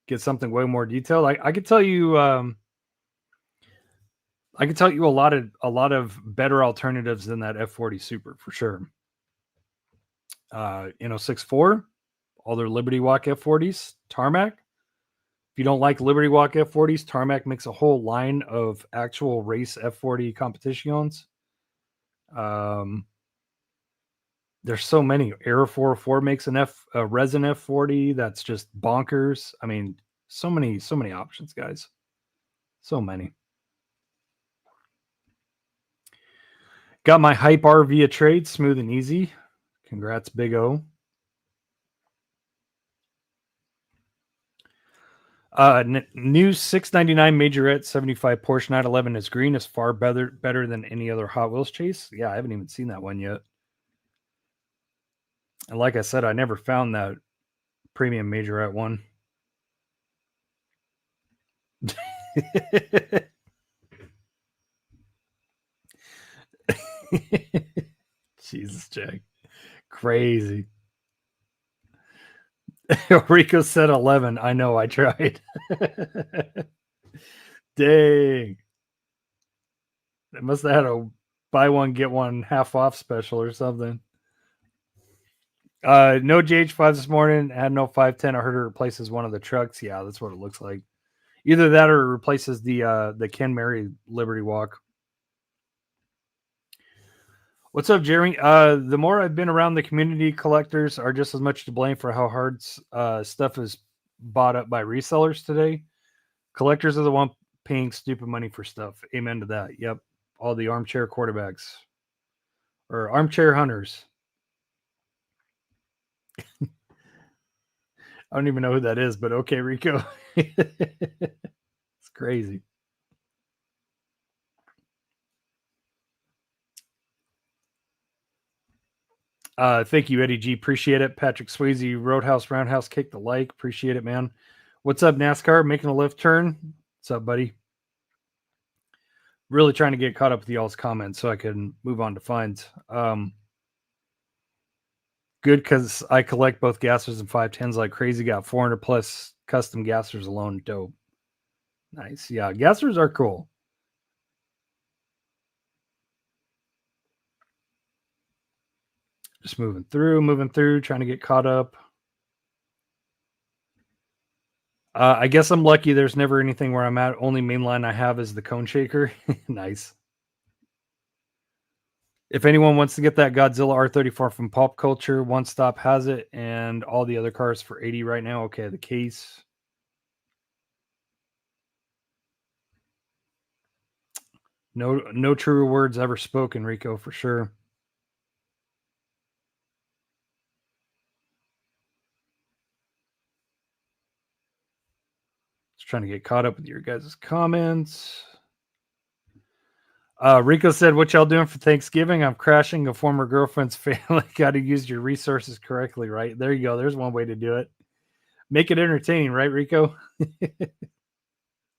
Get something way more detailed. I could tell you. I can tell you a lot of better alternatives than that F40 Super for sure. Inno 6.4, all their Liberty Walk F40s, Tarmac. If you don't like Liberty Walk F40s, Tarmac makes a whole line of actual race F40 competitions. There's so many. Aero 404 makes a resin F40 that's just bonkers. I mean, so many options, guys. So many. Got my Hype R via trade, smooth and easy. Congrats, Big O. New 699 Majorette 75 Porsche 911 is green is far better than any other Hot Wheels chase. Yeah, I haven't even seen that one yet. And like I said, I never found that premium Majorette one. Jesus, Jack. Crazy. Rico said 11. I know, I tried. Dang. They must have had a buy one, get one half off special or something. No GH5 this morning. Had no 510. I heard it replaces one of the trucks. Yeah, that's what it looks like. Either that or it replaces the Ken Mary Liberty Walk. What's up, Jeremy? The more I've been around, the community collectors are just as much to blame for how hard stuff is bought up by resellers today. Collectors are the one paying stupid money for stuff. Amen to that. Yep. All the armchair quarterbacks or armchair hunters. I don't even know who that is, but okay, Rico. It's crazy. Thank you, Eddie G. Appreciate it. Patrick Swayze, Roadhouse, Roundhouse, kick the like. Appreciate it, man. What's up, NASCAR? Making a left turn. What's up, buddy? Really trying to get caught up with y'all's comments so I can move on to finds. Good because I collect both gassers and 510s like crazy. Got 400 plus custom gassers alone. Dope. Nice. Yeah, gassers are cool. Just moving through, trying to get caught up. I guess I'm lucky there's never anything where I'm at. Only mainline I have is the cone shaker. Nice. If anyone wants to get that Godzilla R34 from Pop Culture, One Stop has it, and all the other cars for 80 right now. Okay, the case. No truer words ever spoken, Rico, for sure. Just trying to get caught up with your guys' comments. Rico said, what y'all doing for Thanksgiving? I'm crashing a former girlfriend's family. Got to use your resources correctly, right? There you go. There's one way to do it. Make it entertaining, right, Rico?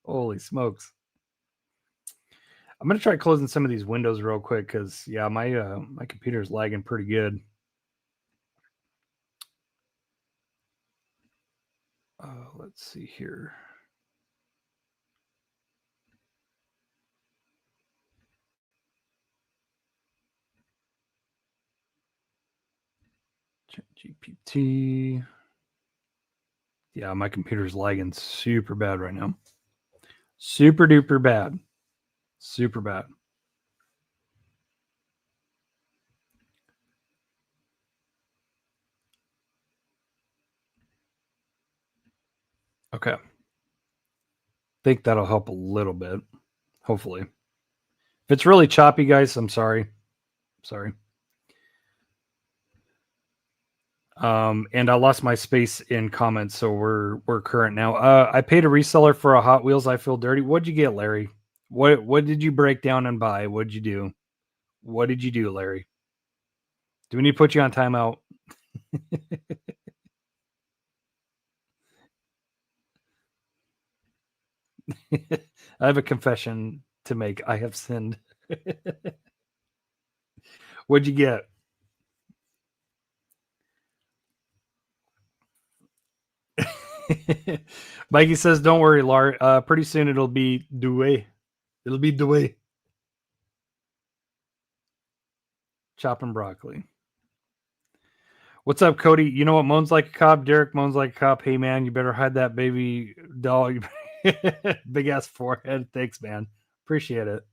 Holy smokes. I'm going to try closing some of these windows real quick because, yeah, my computer's lagging pretty good. Let's see here. GPT. Yeah, my computer's lagging super bad right now. Super duper bad. Super bad. Okay. Think that'll help a little bit. Hopefully. If it's really choppy, guys, I'm sorry. Sorry. And I lost my space in comments, so we're current now. I paid a reseller for a Hot Wheels. I feel dirty. What'd you get, Larry? What did you break down and buy? What'd you do? What did you do, Larry? Do we need to put you on timeout? I have a confession to make. I have sinned. What'd you get? Mikey says, "Don't worry, Lar. Pretty soon it'll be Douay. It'll be Douay. Chopping broccoli." What's up, Cody? You know what moans like a cop? Derek moans like a cop. Hey, man, you better hide that baby doll. Big ass forehead. Thanks, man. Appreciate it.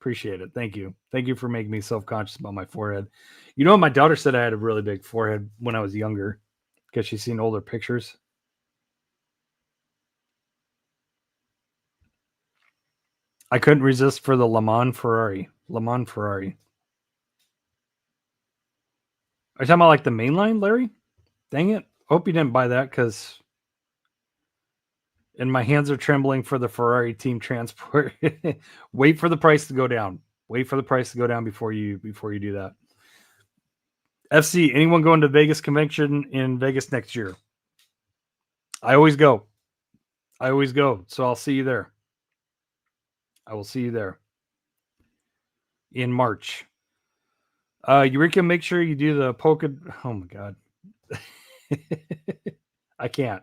Appreciate it. Thank you. Thank you for making me self-conscious about my forehead. You know what? My daughter said I had a really big forehead when I was younger because she's seen older pictures. I couldn't resist for the Le Mans Ferrari. Le Mans Ferrari. Are you talking about like the mainline, Larry? Dang it. Hope you didn't buy that because and my hands are trembling for the Ferrari team transport. Wait for the price to go down. Wait for the price to go down before you do that. FC, anyone going to Vegas convention in Vegas next year? I always go. So I'll see you there. I will see you there in March. Eureka, make sure you do the polka. Oh my God. I can't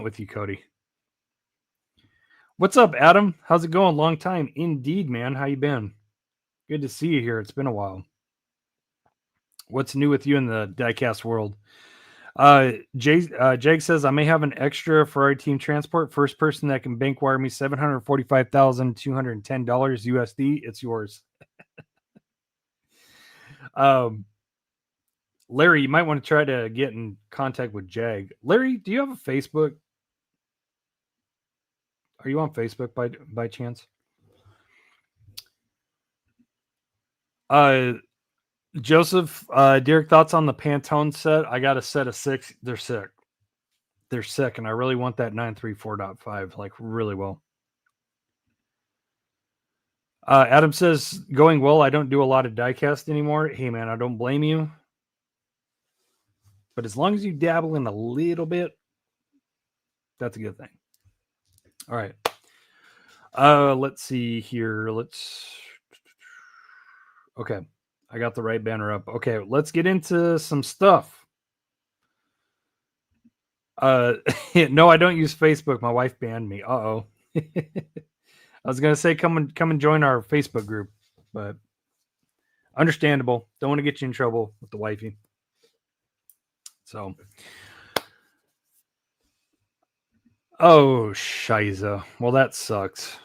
with you, Cody. What's up, Adam? How's it going? Long time. Indeed, man. How you been? Good to see you here. It's been a while. What's new with you in the diecast world? Jag says I may have an extra Ferrari team transport. First person that can bank wire me $745,210 USD. It's yours. Larry, you might want to try to get in contact with Jag. Larry, do you have a Facebook? Are you on Facebook by chance? Joseph, Derek, thoughts on the Pantone set? I got a set of 6. They're sick. They're sick, and I really want that 934.5, like really well. Adam says, going well. I don't do a lot of diecast anymore. Hey, man, I don't blame you. But as long as you dabble in a little bit, that's a good thing. All right. Let's see here. Okay. I got the right banner up. Okay, let's get into some stuff. No, I don't use Facebook. My wife banned me. Uh-oh. I was gonna say come and join our Facebook group, but understandable. Don't want to get you in trouble with the wifey. So, oh shiza. Well, that sucks.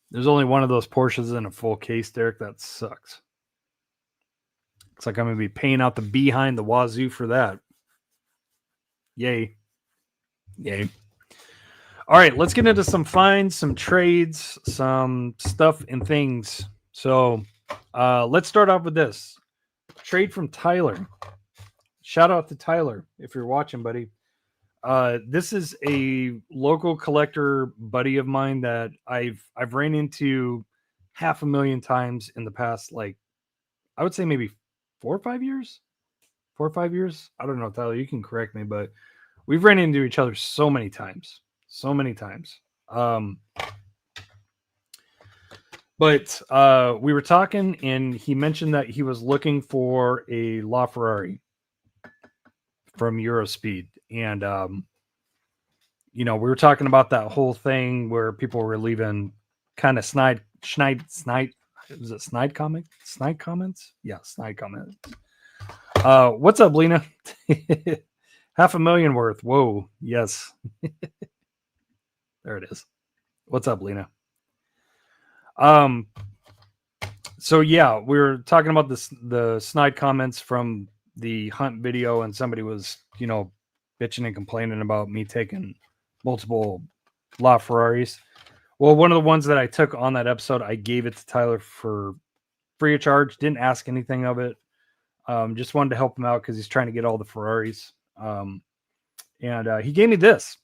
There's only one of those Porsches in a full case, Derek. That sucks. Looks like I'm gonna be paying out the behind the wazoo for that. Yay. Yay. All right, let's get into some finds, some trades, some stuff and things. So let's start off with this trade from Tyler. Shout out to Tyler if you're watching, buddy. This is a local collector buddy of mine that I've ran into 500,000 times in the past, like I would say maybe 4 or 5 years. 4 or 5 years. I don't know, Tyler. You can correct me, but we've ran into each other so many times. So many times. But we were talking, and he mentioned that he was looking for a LaFerrari from Eurospeed. And, you know, we were talking about that whole thing where people were leaving kind of snide, is it snide comment? Snide comments? Yeah, snide comments. What's up, Lena? 500,000 worth. Whoa, yes. There it is. What's up, Lena? So yeah, we were talking about the snide comments from the hunt video, and somebody was, you know, bitching and complaining about me taking multiple LaFerraris. Well, one of the ones that I took on that episode, I gave it to Tyler for free of charge. Didn't ask anything of it. Just wanted to help him out because he's trying to get all the Ferraris. And he gave me this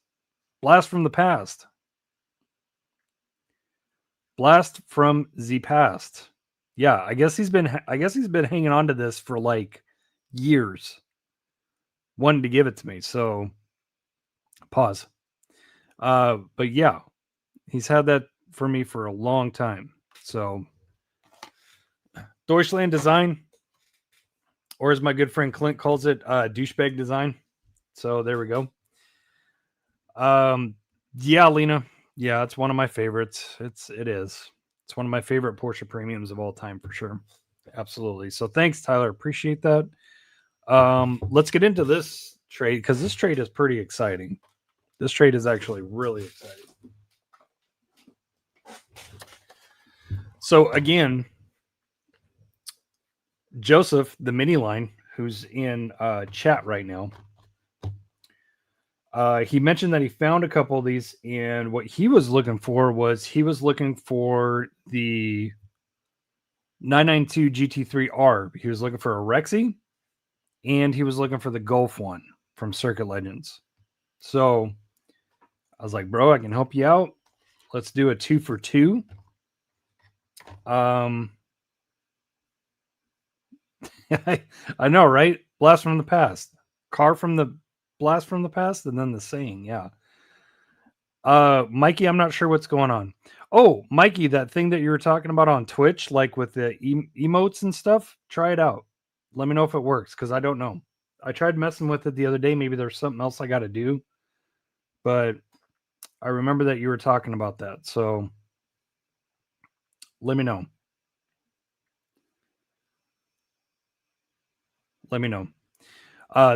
Blast from the Past. Blast from the Past. Yeah, I guess he's been hanging on to this for like years. Wanted to give it to me. So pause. But yeah, he's had that for me for a long time. So Deutschland design, or as my good friend Clint calls it, douchebag design. So there we go. Yeah, Lena. Yeah, it's one of my favorites. It is. It's one of my favorite Porsche premiums of all time for sure. Absolutely. So thanks, Tyler. Appreciate that. Let's get into this trade because this trade is pretty exciting. This trade is actually really exciting. So again, Joseph, the mini line, who's in chat right now, he mentioned that he found a couple of these, and what he was looking for the 992 GT3R. He was looking for a Rexy, and he was looking for the Golf one from Circuit Legends. So I was like, bro, I can help you out. Let's do a 2 for 2. I know, right? Blast from the past. Car from the blast from the past, and then the saying, yeah. Mikey, I'm not sure what's going on. Oh, Mikey, that thing that you were talking about on Twitch, like with the emotes and stuff, try it out. Let me know if it works, because I don't know. I tried messing with it the other day. Maybe there's something else I got to do, but I remember that you were talking about that. So let me know. Let me know.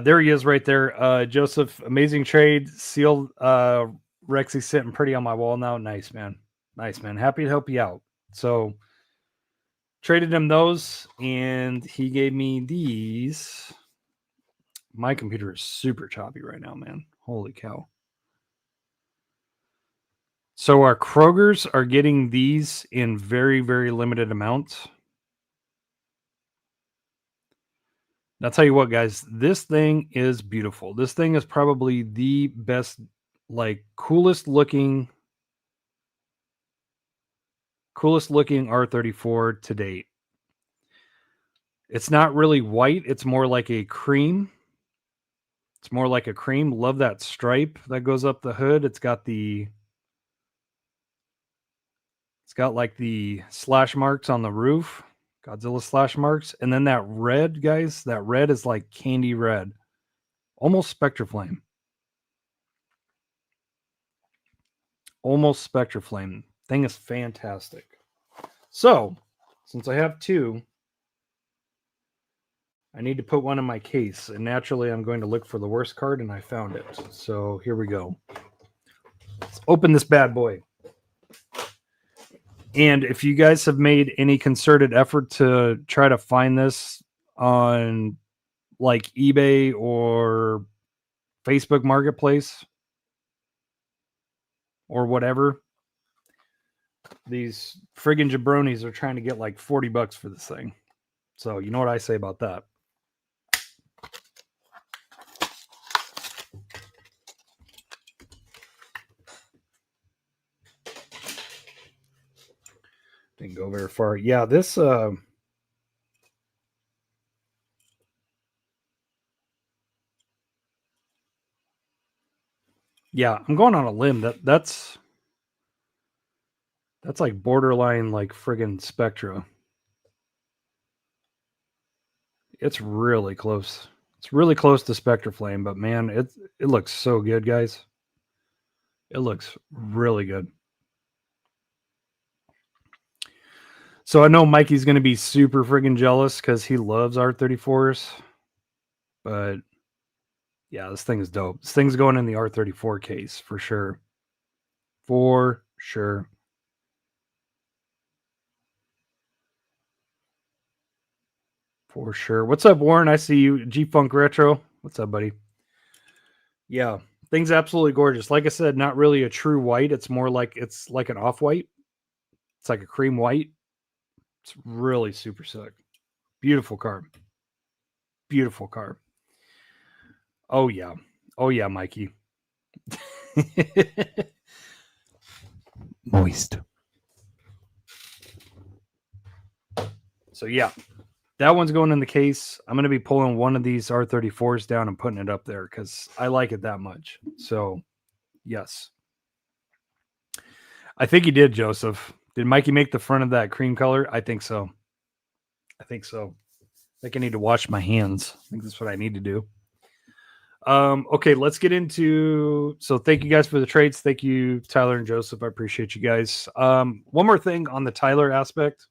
There he is right there. Joseph, amazing trade. Sealed Rexy sitting pretty on my wall now. Nice, man. Nice, man. Happy to help you out. So traded him those, and he gave me these. My computer is super choppy right now, man. Holy cow. So our Kroger's are getting these in very, very limited amounts. I'll tell you what, guys, this thing is beautiful. This thing is probably the best, like coolest looking R34 to date. It's not really white. It's more like a cream. It's more like a cream. Love that stripe that goes up the hood. It's got like the slash marks on the roof. Godzilla slash marks. And then that red, guys, that red is like candy red. Almost Spectre Flame. Almost Spectre Flame. Thing is fantastic. So, since I have two, I need to put one in my case. And naturally, I'm going to look for the worst card, and I found it. So, here we go. Let's open this bad boy. And if you guys have made any concerted effort to try to find this on like eBay or Facebook Marketplace or whatever, these friggin' jabronis are trying to get like $40 for this thing. So you know what I say about that. Didn't go very far. Yeah, this yeah, I'm going on a limb. That's like borderline like friggin' Spectra. It's really close. It's really close to Spectre Flame, but man, it looks so good, guys. It looks really good. So I know Mikey's going to be super friggin' jealous because he loves R34s. But yeah, this thing is dope. This thing's going in the R34 case for sure. For sure. For sure. What's up, Warren? I see you. G-Funk Retro. What's up, buddy? Yeah, thing's absolutely gorgeous. Like I said, not really a true white. It's more like it's like an off-white. It's like a cream white. It's really super sick. Beautiful card. Beautiful card. Oh, yeah. Oh, yeah, Mikey. Moist. So, yeah. That one's going in the case. I'm going to be pulling one of these R34s down and putting it up there because I like it that much. So, yes. I think he did, Joseph. Did Mikey make the front of that cream color? I think so. I think I need to wash my hands. I think that's what I need to do. Okay, let's get into... So thank you guys for the trades. Thank you, Tyler and Joseph. I appreciate you guys. One more thing on the Tyler aspect.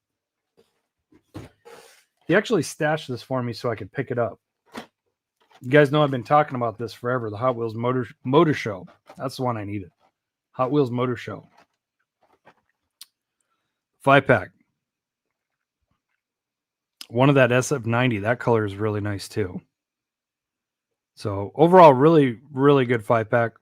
He actually stashed this for me so I could pick it up. You guys know I've been talking about this forever. The Hot Wheels Motor Show. That's the one I needed. Hot Wheels Motor Show. 5-pack. One of that SF90. That color is really nice too. So overall, really, really good 5-pack.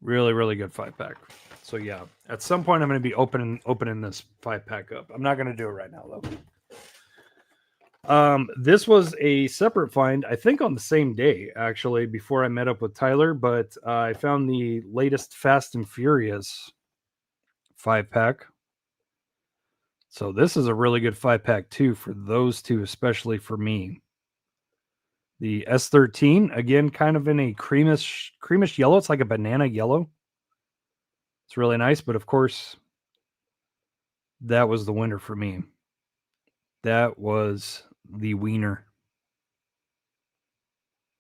Really, really good 5-pack. So yeah, at some point I'm going to be opening this 5-pack up. I'm not going to do it right now though. This was a separate find, I think on the same day actually, before I met up with Tyler, but I found the latest Fast and Furious 5-pack. So this is a really good 5-pack too for those two, especially for me. The S13, again, kind of in a creamish yellow. It's like a banana yellow. It's really nice, but of course, that was the winner for me. That was the wiener.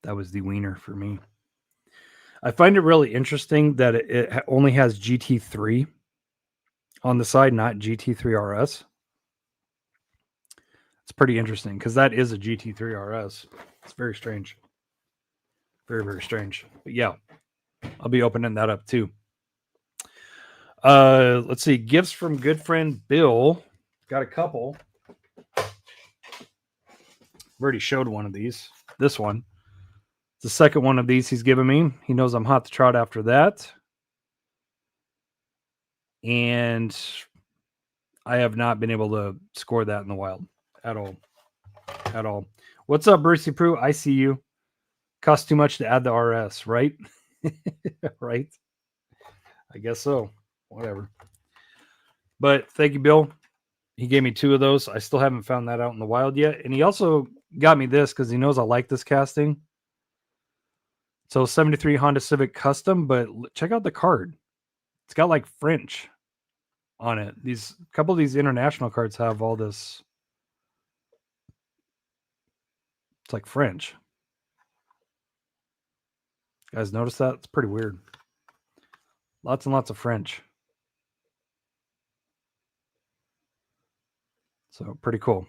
That was the wiener for me. I find it really interesting that it only has GT3 on the side, not GT3 RS. It's pretty interesting because that is a GT3 RS. It's very strange. Very, very strange. But yeah, I'll be opening that up too. Let's see. Gifts from good friend Bill. Got a couple. I've already showed one of these. This one. It's the second one of these he's given me. He knows I'm hot to trot after that. And I have not been able to score that in the wild at all. At all. What's up, Brucey Prue? I see you. Costs too much to add the RS, right? Right? I guess so. Whatever. But thank you, Bill. He gave me 2 of those. I still haven't found that out in the wild yet. And he also got me this because he knows I like this casting. So 73 Honda Civic Custom, but check out the card. It's got like French on it. These couple of these international cards have all this. It's like French. You guys notice that? It's pretty weird. Lots and lots of French. So pretty cool.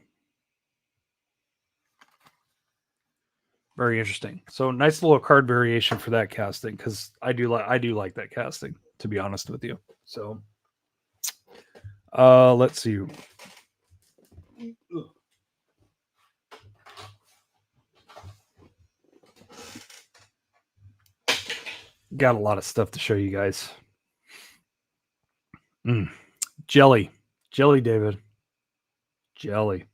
Very interesting. So nice little card variation for that casting because I do like that casting, to be honest with you. So let's see. Got a lot of stuff to show you guys. Jelly, David. Jelly.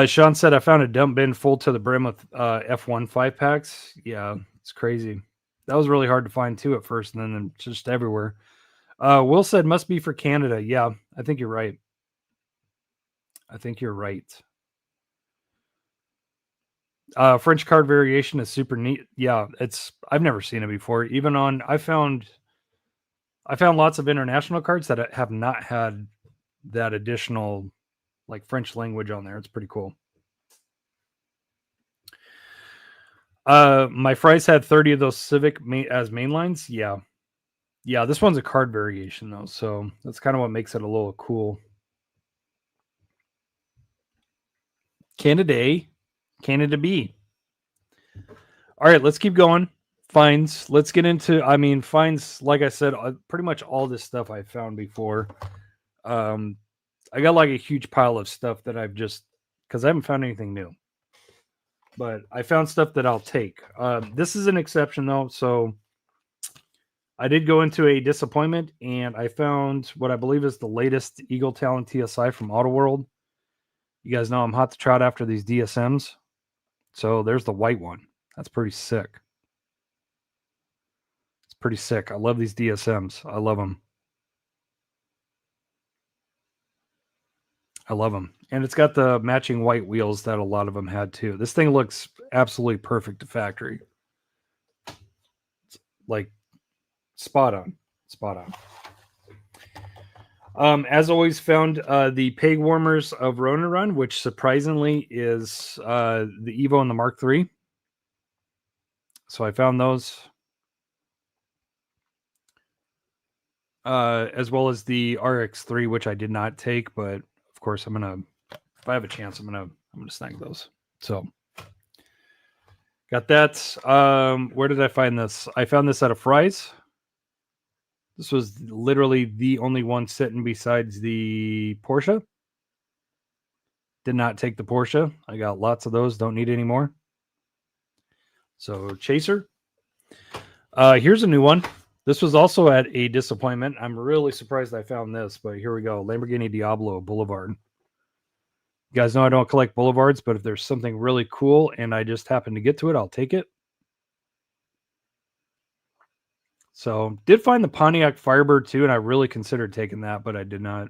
Sean said I found a dump bin full to the brim with F1 5-packs. Yeah, it's crazy. That was really hard to find too at first, and then just everywhere. Will said must be for Canada. Yeah, I think you're right. French card variation is super neat. Yeah, I've never seen it before. Even on I found lots of international cards that have not had that additional like French language on there. It's pretty cool. My Fries had 30 of those Civic as mainlines. Yeah, this one's a card variation though, so that's kind of what makes it a little cool. Canada A, Canada B. All right, let's keep going. Finds. Let's get into. Finds. Like I said, pretty much all this stuff I found before. I got like a huge pile of stuff that I've just because I haven't found anything new. But I found stuff that I'll take. This is an exception though, so I did go into a disappointment, and I found what I believe is the latest Eagle Talon TSI from Auto World. You guys know I'm hot to trot after these DSMs. So there's the white one. That's pretty sick. It's pretty sick. I love these DSMs. I love them. And it's got the matching white wheels that a lot of them had too. This thing looks absolutely perfect to factory. It's like spot on. As always, found the peg warmers of Rona Run, which surprisingly is the Evo and the Mark III. So I found those. As well as the RX3, which I did not take, but of course if I have a chance, I'm gonna snag those. So got that. Where did I find this? I found this at a Fry's. This was literally the only one sitting besides the Porsche. Did not take the Porsche. I got lots of those. Don't need any more. So Chaser. Here's a new one. This was also at a disappointment. I'm really surprised I found this, but here we go. Lamborghini Diablo Boulevard. You guys know I don't collect Boulevards, but if there's something really cool and I just happen to get to it, I'll take it. So did find the Pontiac Firebird too, and I really considered taking that, but I did not.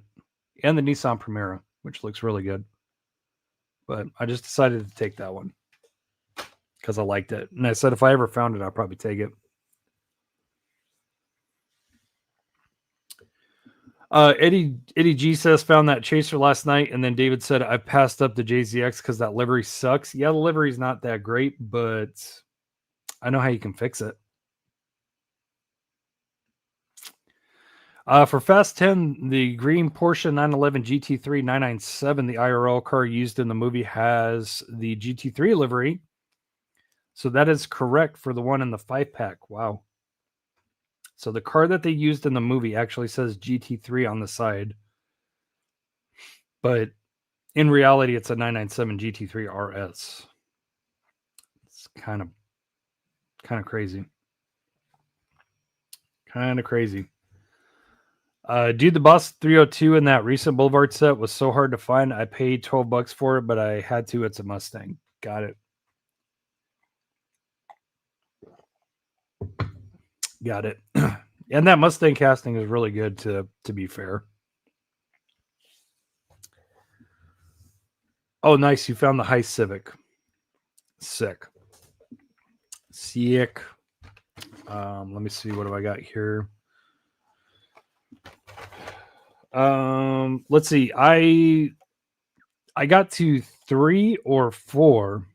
And the Nissan Primera, which looks really good. But I just decided to take that one because I liked it. And I said if I ever found it, I'll probably take it. Eddie G says found that Chaser last night, and then David said I passed up the JZX because that livery sucks. Yeah, the livery's not that great, but I know how you can fix it. For Fast 10, the green Porsche 911 GT3 997, the IRL car used in the movie, has the GT3 livery. So that is correct for the one in the 5-pack. Wow. So the car that they used in the movie actually says GT3 on the side. But in reality, it's a 997 GT3 RS. It's kind of crazy. Dude, the Boss 302 in that recent Boulevard set was so hard to find. I paid $12 for it, but I had to. It's a Mustang. Got it. And that Mustang casting is really good, to be fair. Oh, nice. You found the High Civic. Sick. Sick. Let me see. What have I got here? Let's see. I got to 3 or 4.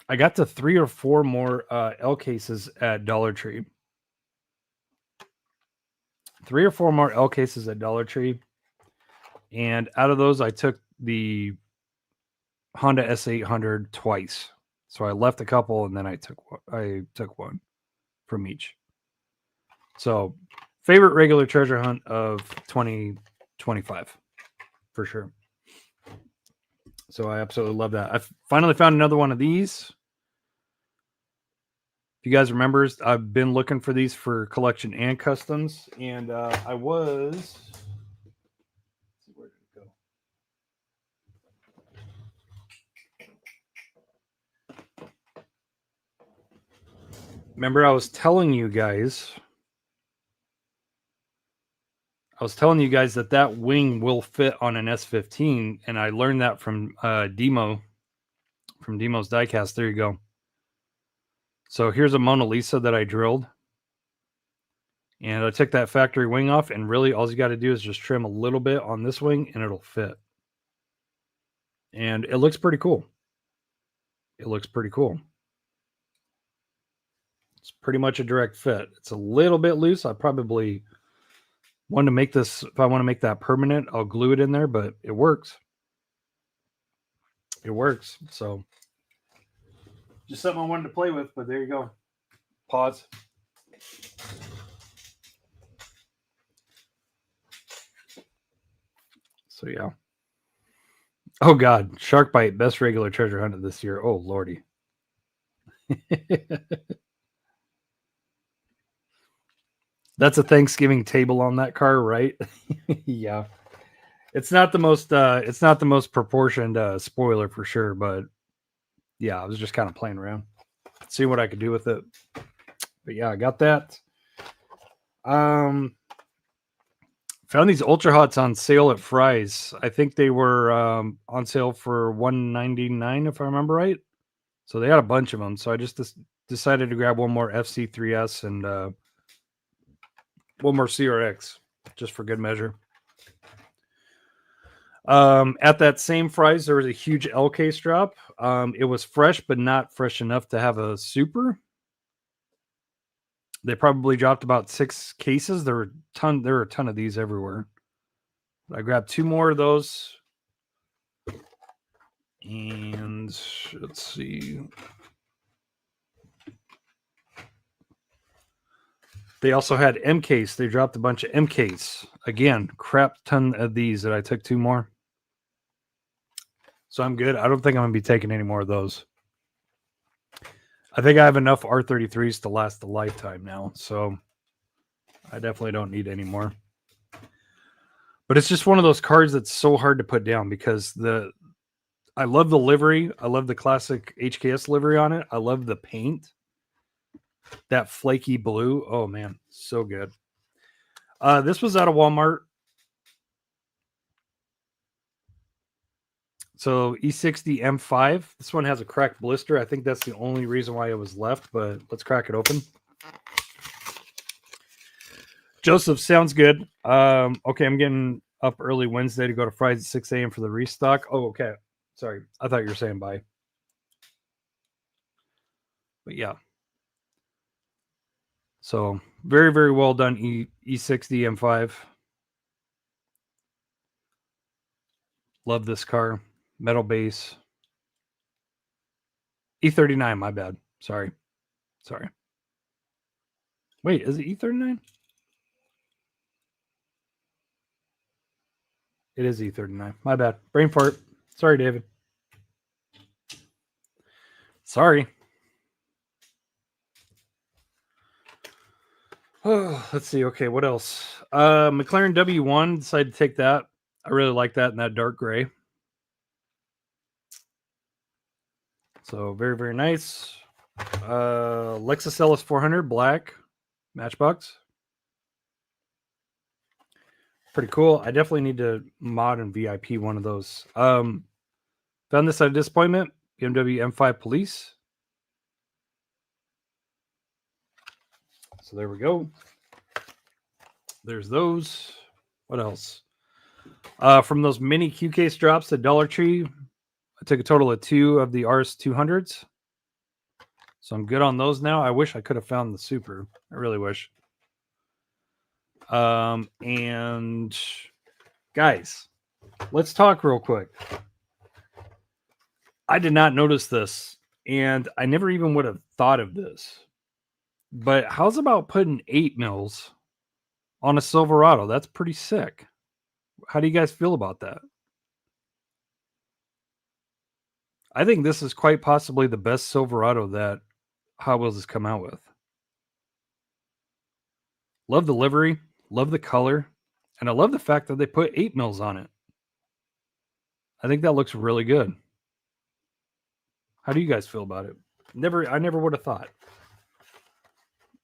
I got to 3 or 4 more L cases at Dollar Tree. 3 or 4 more L cases at Dollar Tree. And out of those, I took the Honda S800 twice. So I left a couple, and then I took one from each. So, favorite regular treasure hunt of 2025 for sure. So I absolutely love that. I finally found another one of these. If you guys remember, I've been looking for these for collection and customs, and I was. Where did it go? Remember, I was telling you guys that wing will fit on an S15, and I learned that from Demo, from Demo's Diecast. There you go. So here's a Mona Lisa that I drilled, and I took that factory wing off, and really all you got to do is just trim a little bit on this wing, and it'll fit. And it looks pretty cool. It's pretty much a direct fit. It's a little bit loose. I probably want to make this, if I want to make that permanent, I'll glue it in there, but it works. So just something I wanted to play with, but there you go. Pause. So yeah. Oh God, shark bite, best regular treasure hunt of this year. Oh Lordy. That's a Thanksgiving table on that car, right? Yeah. It's not the most proportioned spoiler for sure, but yeah, I was just kind of playing around, see what I could do with it. But yeah, I got that. Found these Ultra Hots on sale at Fry's. I think they were on sale for $199 if I remember right. So they had a bunch of them. So I just decided to grab one more FC3S and one more CRX just for good measure. At that same Fry's, there was a huge L case drop. It was fresh, but not fresh enough to have a super. They probably dropped about 6 cases. There were a ton of these everywhere. I grabbed 2 more of those. And let's see. They also had M case. They dropped a bunch of M case. Again, crap ton of these that I took 2 more. So I'm good. I don't think I'm going to be taking any more of those. I think I have enough R33s to last a lifetime now. So I definitely don't need any more. But it's just one of those cards that's so hard to put down because I love the livery. I love the classic HKS livery on it. I love the paint. That flaky blue. Oh, man. So good. This was out of Walmart. So E60 M5. This one has a cracked blister. I think that's the only reason why it was left, but let's crack it open. Joseph, sounds good. Okay, I'm getting up early Wednesday to go to Fry's at 6 a.m. for the restock. Oh, okay. Sorry. I thought you were saying bye. But yeah. So very, very well done, E60 M5. Love this car. Metal base. E39, my bad. Sorry. Wait, is it E39? It is E39. My bad. Brain fart. Sorry, David. Sorry. Oh, let's see. Okay, what else? McLaren W1. Decided to take that. I really like that in that dark gray. So very, very nice. Lexus LS 400 black matchbox. Pretty cool. I definitely need to mod and VIP one of those. Found this at a disappointment. BMW M5 Police. So there we go. There's those. What else? From those mini Q case drops at Dollar Tree, I took a total of 2 of the RS200s. So I'm good on those now. I wish I could have found the Super. I really wish. And guys, let's talk real quick. I did not notice this, and I never even would have thought of this. But how's about putting 8 mils on a Silverado? That's pretty sick. How do you guys feel about that? I think this is quite possibly the best Silverado that Hot Wheels has come out with. Love the livery, love the color, and I love the fact that they put 8 mils on it. I think that looks really good. How do you guys feel about it? I never would have thought.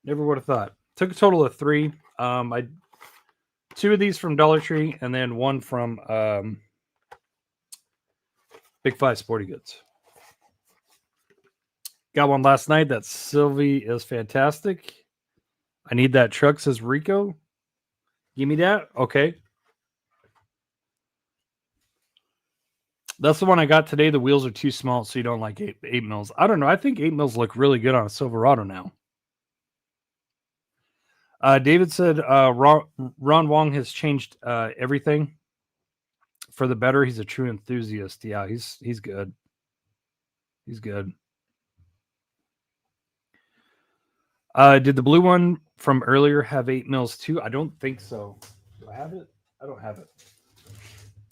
Never would have thought. Took a total of 3. 2 of these from Dollar Tree, and then 1 from Big 5 Sporty Goods. Got one last night. That Sylvie is fantastic. I need that truck, says Rico. Give me that. Okay. That's the one I got today. The wheels are too small, so you don't like 8 mils. I don't know. I think 8 mils look really good on a Silverado now. David said Ron Wong has changed everything for the better. He's a true enthusiast. Yeah, he's good. He's good. Did the blue one from earlier have 8 mils too? I don't think so. Do I have it? I don't have it.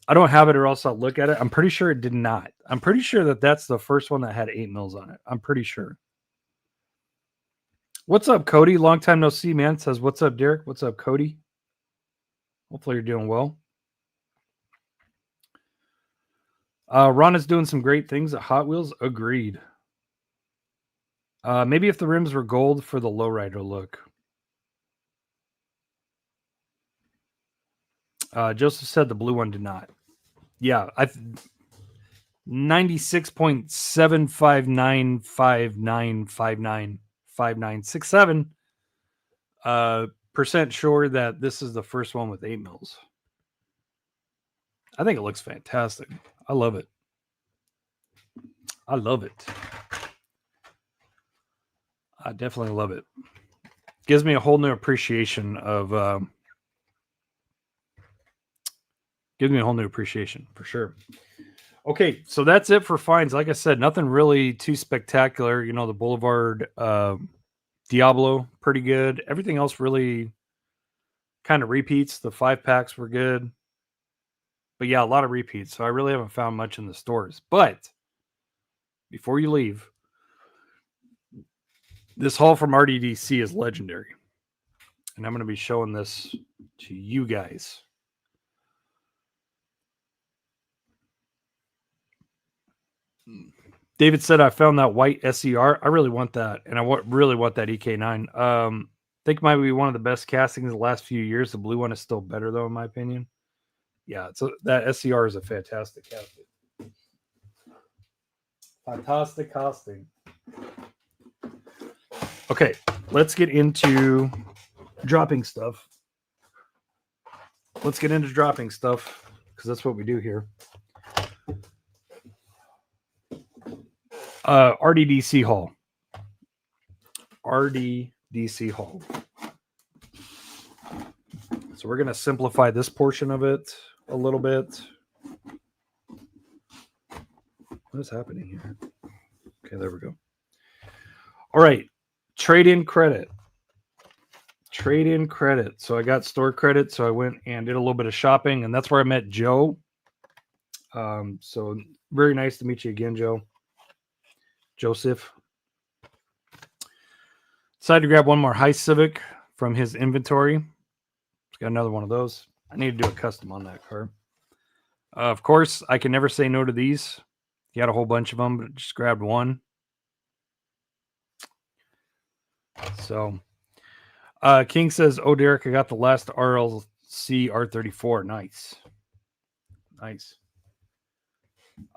I don't have it, or else I'll look at it. I'm pretty sure it did not. I'm pretty sure that that's the first one that had 8 mils on it. I'm pretty sure. What's up, Cody? Long time no see, man. Says, what's up, Derek? What's up, Cody? Hopefully you're doing well. Ron is doing some great things at Hot Wheels. Agreed. Maybe if the rims were gold for the lowrider look. Joseph said the blue one did not. Yeah, 96.75959595967 percent sure that this is the first one with 8 mils. I think it looks fantastic. I love it. I love it. I definitely love it. Gives me a whole new appreciation of gives me a whole new appreciation for sure. Okay, so that's it for finds. Like I said, nothing really too spectacular. You know, the Boulevard Diablo, pretty good. Everything else really kind of repeats. The 5-packs were good. But yeah, a lot of repeats. So I really haven't found much in the stores. But before you leave, this haul from RDDC is legendary. And I'm going to be showing this to you guys. David said, I found that white SER. I really want that. And I really want that EK9. I think it might be one of the best castings the last few years. The blue one is still better, though, in my opinion. Yeah, so that SER is a fantastic casting. Fantastic casting. Okay, let's get into dropping stuff. Let's get into dropping stuff, because that's what we do here. RDDC Haul. RDDC Haul. So we're going to simplify this portion of it a little bit. What is happening here? Okay, there we go. All right. Trade-in credit. Trade-in credit. So I got store credit, so I went and did a little bit of shopping, and that's where I met Joe. So very nice to meet you again, Joe. Joseph. Decided to grab one more High Civic from his inventory. He's got another one of those. I need to do a custom on that car. Of course, I can never say no to these. He had a whole bunch of them, but just grabbed one. So, King says, "Oh, Derek, I got the last RLC R34. Nice, nice."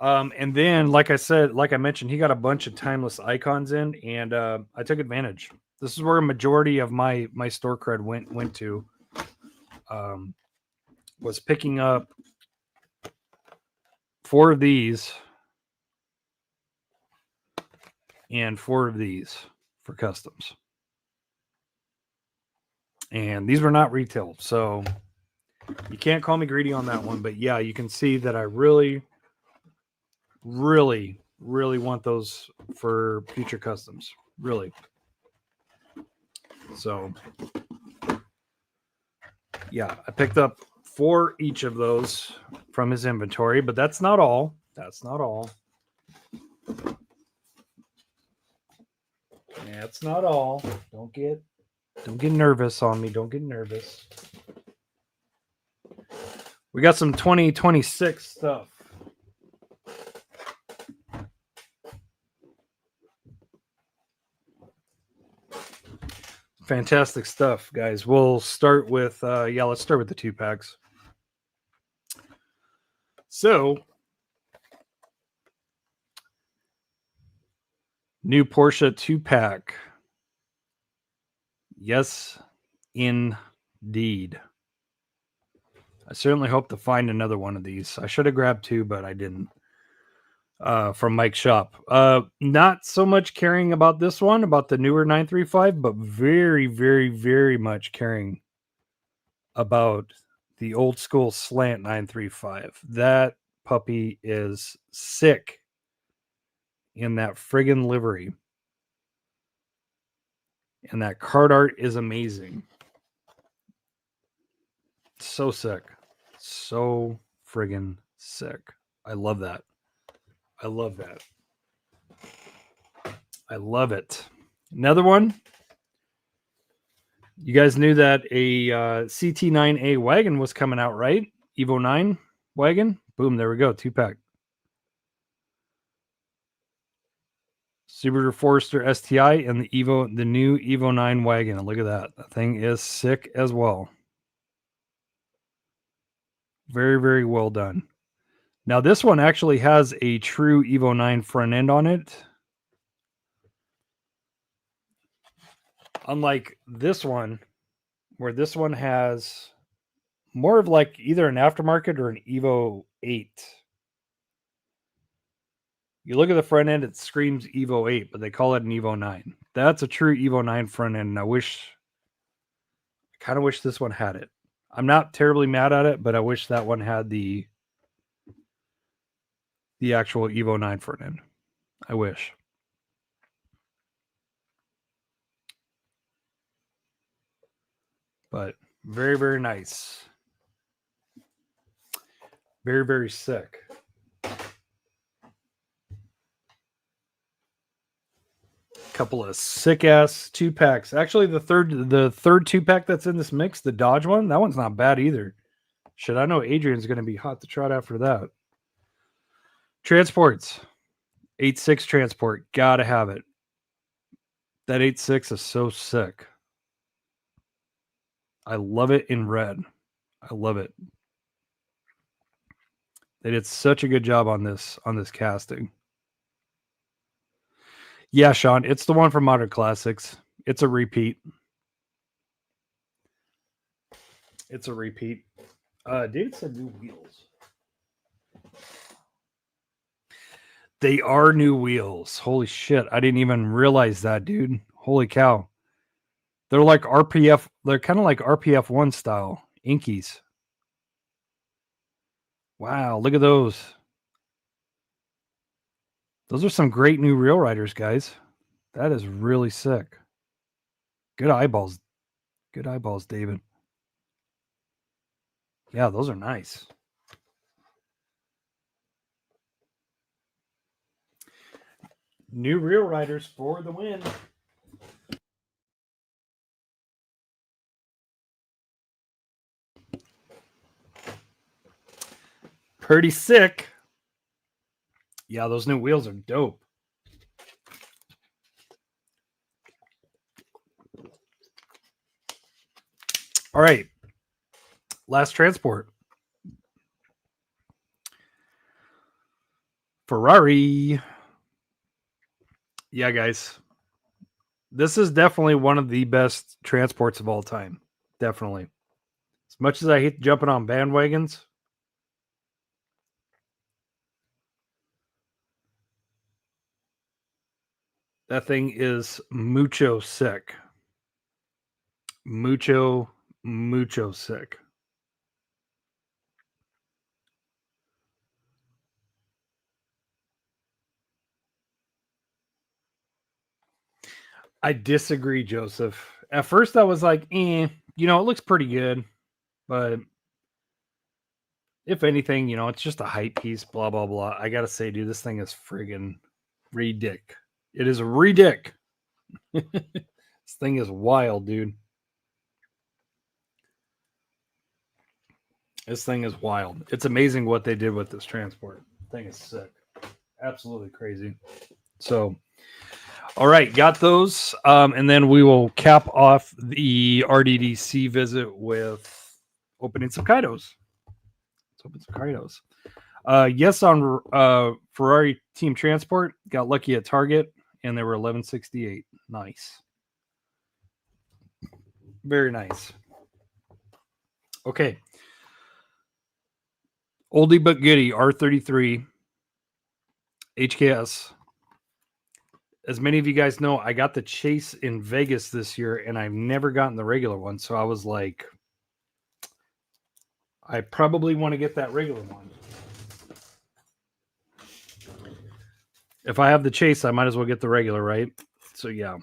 And then, like I mentioned, he got a bunch of timeless icons in, and I took advantage. This is where a majority of my store cred went to. Was picking up 4 of these and 4 of these for customs. And these were not retail, so you can't call me greedy on that one. But yeah, you can see that I really, really, really want those for future customs. Really. So yeah, I picked up 4 each of those from his inventory, but that's not all. That's not all. That's not all. Don't get nervous on me. Don't get nervous. We got some 2026 stuff. Fantastic stuff, guys. We'll start with let's start with the 2-packs. So, new Porsche 2-pack. Yes, indeed. I certainly hope to find another one of these. I should have grabbed 2, but I didn't. From Mike's shop. Not so much caring about this one, about the newer 935, but very, very, very much caring about the old school slant 935. That puppy is sick in that friggin' livery. And that card art is amazing. So sick. So friggin' sick. I love that. I love that. I love it. Another one. You guys knew that a CT9A wagon was coming out, right? Evo 9 wagon. Boom, there we go. 2-pack. Subaru Forester STI and the new Evo 9 wagon. Look at that. That thing is sick as well. Very, very well done. Now, this one actually has a true Evo 9 front end on it. Unlike this one, where this one has more of like either an aftermarket or an Evo 8. You look at the front end, it screams Evo 8, but they call it an Evo 9. That's a true Evo 9 front end. And I kind of wish this one had it. I'm not terribly mad at it, but I wish that one had the actual Evo 9 front end. I wish. But very, very nice. Very, very sick. Couple of sick ass 2-packs. Actually, the third 2-pack that's in this mix, the Dodge one, that one's not bad either. Shit, I know Adrian's going to be hot to trot after that. Transports. 8.6 transport. Gotta have it. That 8.6 is so sick. I love it in red. I love it. They did such a good job on this casting. Yeah, Sean, it's the one from Modern Classics. It's a repeat. It's a repeat. David said new wheels. They are new wheels. Holy shit. I didn't even realize that, dude. Holy cow. They're like RPF. They're kind of like RPF 1 style. Inkies. Wow. Look at those. Those are some great new Real Riders, guys. That is really sick. Good eyeballs. Good eyeballs, David. Yeah, those are nice. New Real Riders for the win. Pretty sick. Yeah, those new wheels are dope. All right. Last transport. Ferrari. Yeah, guys. This is definitely one of the best transports of all time. Definitely. As much as I hate jumping on bandwagons, that thing is mucho sick. Mucho sick. I disagree, Joseph. At first, I was like, it looks pretty good. But if anything, it's just a hype piece, blah, blah, blah. I got to say, dude, this thing is friggin' ridic. It is ridic. This thing is wild, dude. This thing is wild. It's amazing what they did with this transport. The thing is sick. Absolutely crazy. So, all right, got those. And then we will cap off the RDDC visit with opening some Kaido'S. Let's open some Kaido'S. Yes, on Ferrari Team Transport. Got lucky at Target, and they were 1168. Nice. Very nice. Okay. Oldie but goodie, R33, HKS. As many of you guys know, I got the Chase in Vegas this year, and I've never gotten the regular one. So I was like, I probably want to get that regular one. If I have the Chase, I might as well get the regular, right? So yeah.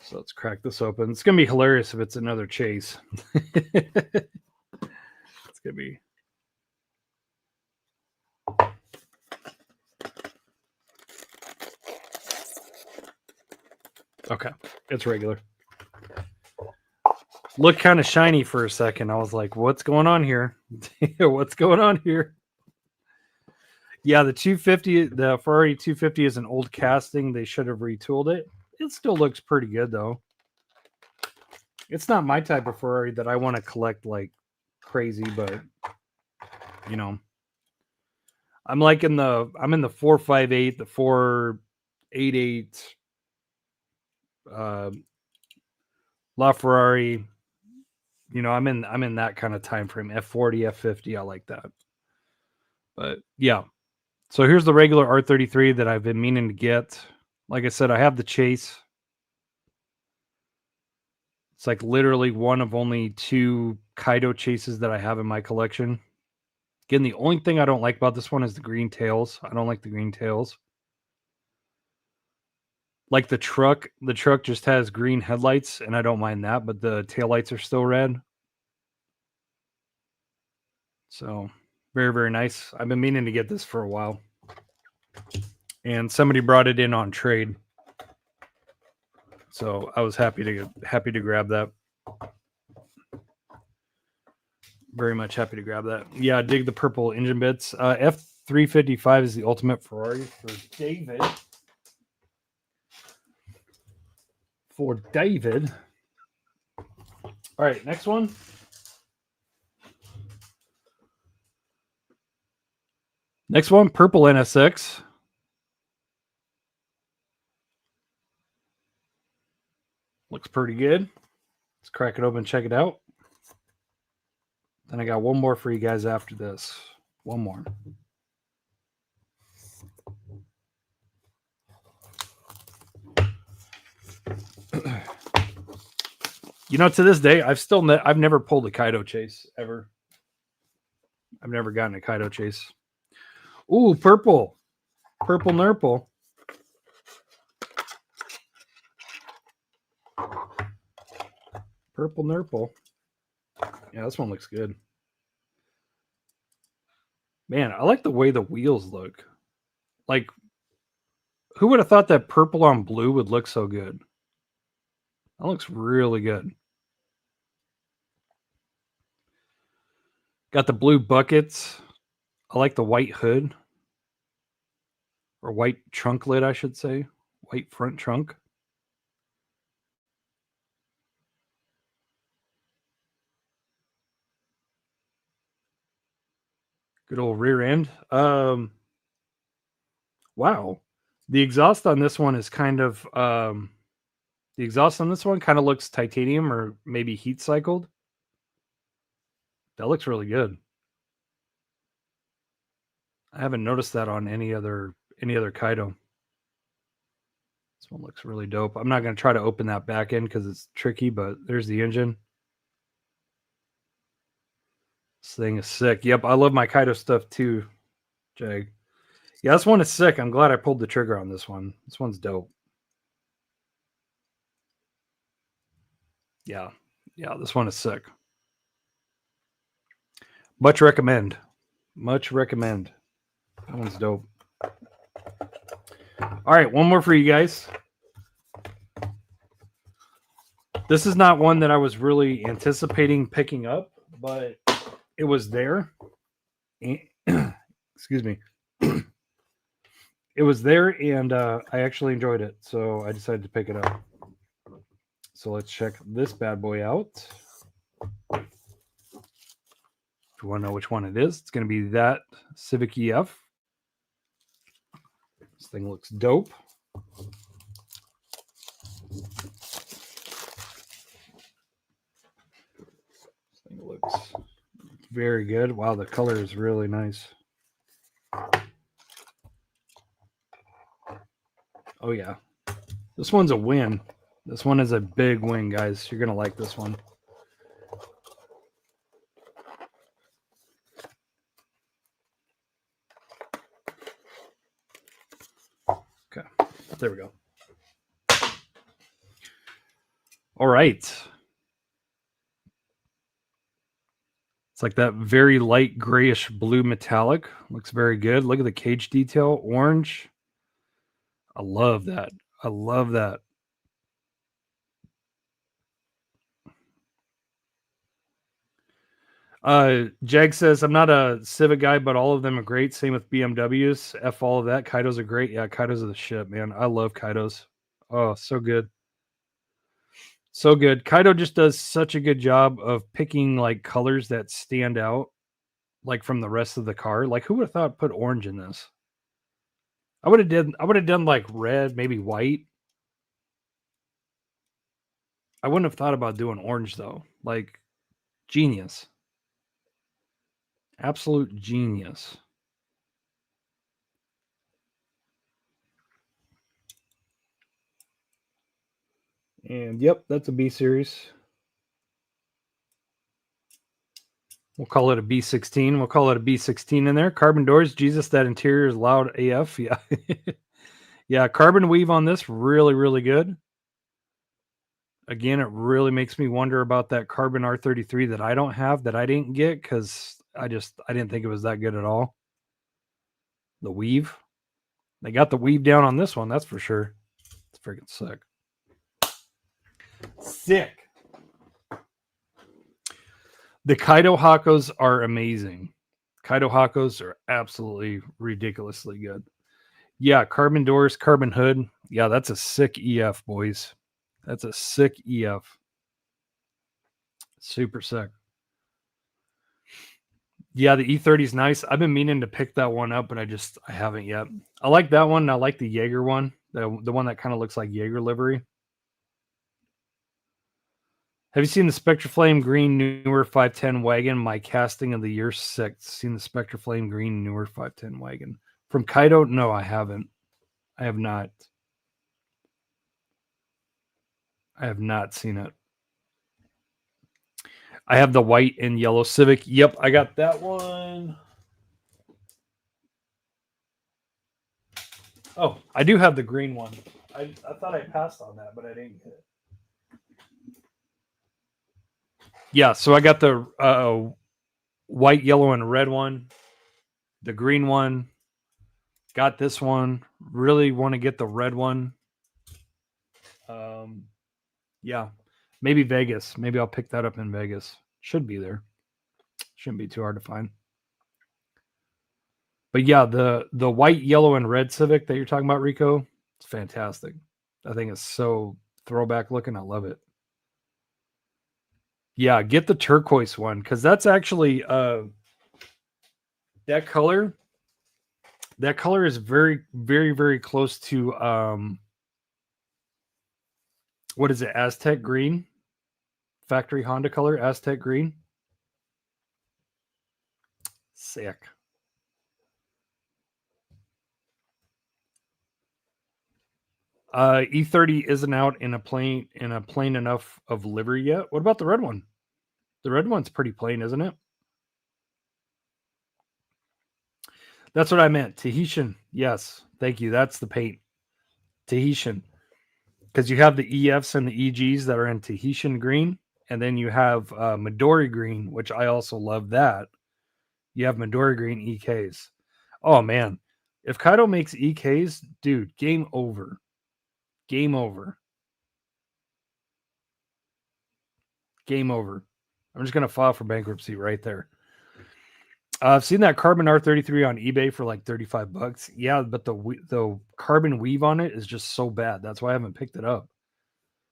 So let's crack this open. It's going to be hilarious if it's another Chase. It's going to be. Okay. It's regular. Looked kind of shiny for a second. I was like, what's going on here? What's going on here? Yeah, the 250, the Ferrari 250 is an old casting. They should have retooled it. It still looks pretty good, though. It's not my type of Ferrari that I want to collect like crazy, but I'm in the 458, the 488, LaFerrari. I'm in that kind of time frame. F40, F50, I like that. But yeah. So here's the regular R33 that I've been meaning to get. Like I said, I have the Chase. It's like literally one of only 2 Kaido chases that I have in my collection. Again, the only thing I don't like about this one is the green tails. I don't like the green tails. Like the truck just has green headlights, and I don't mind that, but the taillights are still red. So very, very nice. I've been meaning to get this for a while. And somebody brought it in on trade. So I was happy to grab that. Very much happy to grab that. Yeah, I dig the purple engine bits. F355 is the ultimate Ferrari for David. All right, next one. Next one, purple NSX. Looks pretty good. Let's crack it open and check it out. Then I got one more for you guys after this. One more. To this day, I've never pulled a Kaido chase ever. I've never gotten a Kaido chase. Ooh, purple. Purple Nurple. Purple Nurple. Yeah, this one looks good. Man, I like the way the wheels look. Like, who would have thought that purple on blue would look so good? That looks really good. Got the blue buckets. I like the white hood. Or white trunk lid, I should say. White front trunk. Good old rear end. Wow. The exhaust on this one is kind of the exhaust on this one kind of looks titanium or maybe heat cycled. That looks really good. I haven't noticed that on any other Kaido. This one looks really dope. I'm not going to try to open that back end because it's tricky, but there's the engine. This thing is sick. Yep, I love my Kaido stuff too, Jag. Yeah, this one is sick. I'm glad I pulled the trigger on this one. This one's dope. Yeah, this one is sick. Much recommend. Much recommend. That one's dope. All right, one more for you guys. This is not one that I was really anticipating picking up, but it was there. Excuse me. It was there, and I actually enjoyed it, so I decided to pick it up. So let's check this bad boy out. If you want to know which one it is, it's going to be that Civic EF. This thing looks dope. This thing looks very good. Wow, the color is really nice. Oh, yeah. This one's a win. This one is a big win, guys. You're going to like this one. Okay. There we go. All right. It's like that very light grayish blue metallic. Looks very good. Look at the cage detail. Orange. I love that. I love that. Jag says, I'm not a Civic guy, but all of them are great. Same with BMWs. F all of that. Kaido's are great. Yeah, Kaido's are the shit, man. I love Kaido's. Oh, so good. So good. Kaido just does such a good job of picking like colors that stand out like from the rest of the car. Like who would have thought put orange in this? I would have done like red, maybe white. I wouldn't have thought about doing orange though. Like genius. Absolute genius. And yep, that's a B series. We'll call it a B16. We'll call it a B16 in there. Carbon doors. Jesus, that interior is loud AF. Yeah. Yeah, carbon weave on this, really, really good. Again, it really makes me wonder about that carbon R33 that I don't have, that I didn't get, because I didn't think it was that good at all. The weave. They got the weave down on this one, that's for sure. It's freaking sick. Sick. The Kaido Hakos are amazing. Kaido Hakos are absolutely ridiculously good. Yeah, carbon doors, carbon hood. Yeah, that's a sick EF, boys. That's a sick EF. Super sick. Yeah, the E30 is nice. I've been meaning to pick that one up, but I haven't yet. I like that one. I like the Jaeger one, the one that kind of looks like Jaeger livery. Have you seen the Spectraflame green newer 510 wagon? My casting of the year 6. Seen the Spectraflame green newer 510 wagon from Kaido? No, I haven't. I have not. I have not seen it. I have the white and yellow Civic. Yep, I got that one. Oh, I do have the green one. I thought I passed on that, but I didn't get it. Yeah, so I got the white, yellow, and red one. The green one. Got this one. Really want to get the red one. Yeah. Maybe Vegas. Maybe I'll pick that up in Vegas. Should be there. Shouldn't be too hard to find. But yeah, the white, yellow, and red Civic that you're talking about, Rico, it's fantastic. I think it's so throwback looking. I love it. Yeah, get the turquoise one because that's actually that color. That color is very, very, very close to what is it? Aztec green, factory Honda color, Aztec green. Sick. E30 isn't out in a plain enough of livery yet. What about the red one? The red one's pretty plain, isn't it? That's what I meant. Tahitian. Yes. Thank you. That's the paint. Tahitian. Because you have the EFs and the EGs that are in Tahitian green. And then you have Midori green, which I also love that. You have Midori green EKs. Oh, man. If Kaido makes EKs, dude, game over. Game over. Game over. I'm just going to file for bankruptcy right there. I've seen that carbon R33 on eBay for like $35. Yeah, but the carbon weave on it is just so bad. That's why I haven't picked it up.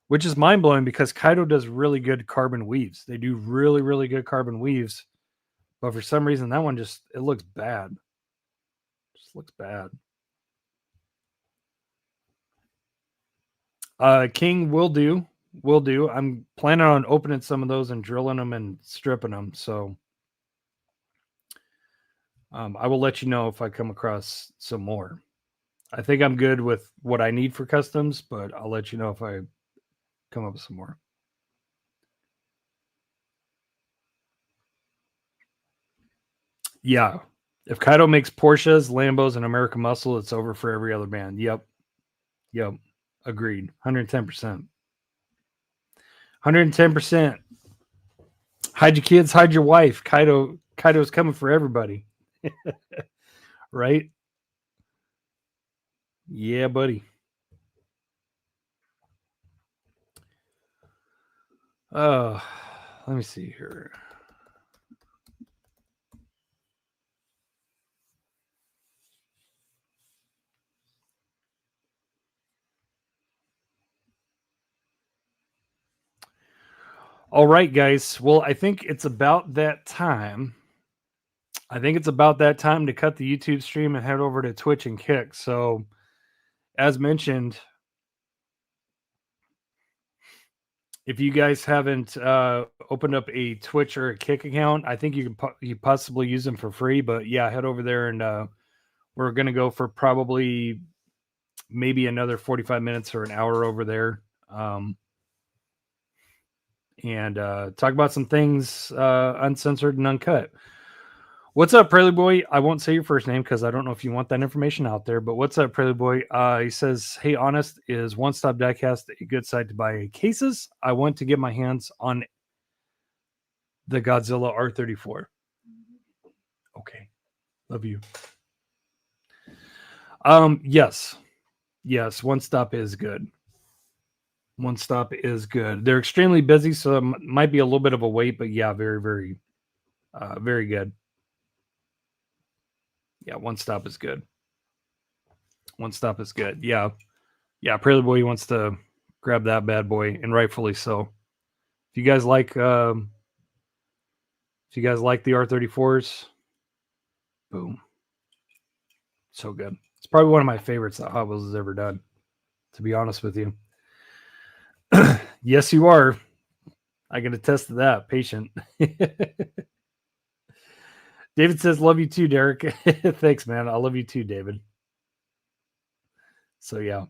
Which is mind blowing because Kaido does really good carbon weaves. They do really, really good carbon weaves. But for some reason, that one it looks bad. Just looks bad. King will do. Will do. I'm planning on opening some of those and drilling them and stripping them. So I will let you know if I come across some more. I think I'm good with what I need for customs, but I'll let you know if I come up with some more. Yeah. If Kaido makes Porsches, Lambos, and American Muscle, it's over for every other band. Yep. Agreed. 110%. 110%. Hide your kids, hide your wife. Kaido's coming for everybody. Right? Yeah, buddy. Let me see here. All right, guys. Well, I think it's about that time. I think it's about that time to cut the YouTube stream and head over to Twitch and Kick. So, as mentioned, if you guys haven't opened up a Twitch or a Kick account, I think you can possibly use them for free. But yeah, head over there and we're going to go for probably maybe another 45 minutes or an hour over there. And talk about some things uncensored and uncut. What's up, Prelude Boy? I won't say your first name because I don't know if you want that information out there. But what's up, Prelude Boy? He says, "Hey, Honest, is One Stop Diecast a good site to buy cases? I want to get my hands on the Godzilla R34." Okay, love you. Yes, One Stop is good. One Stop is good. They're extremely busy, so it might be a little bit of a wait, but yeah, very, very, very good. Yeah, One Stop is good. One Stop is good. Yeah. Prelude Boy wants to grab that bad boy, and rightfully so. If you guys like the R34s, boom. So good. It's probably one of my favorites that Hot Wheels has ever done, to be honest with you. Yes, you are. I can attest to that. Patient. David says, "Love you too, Derek." Thanks, man. I love you too, David. So yeah.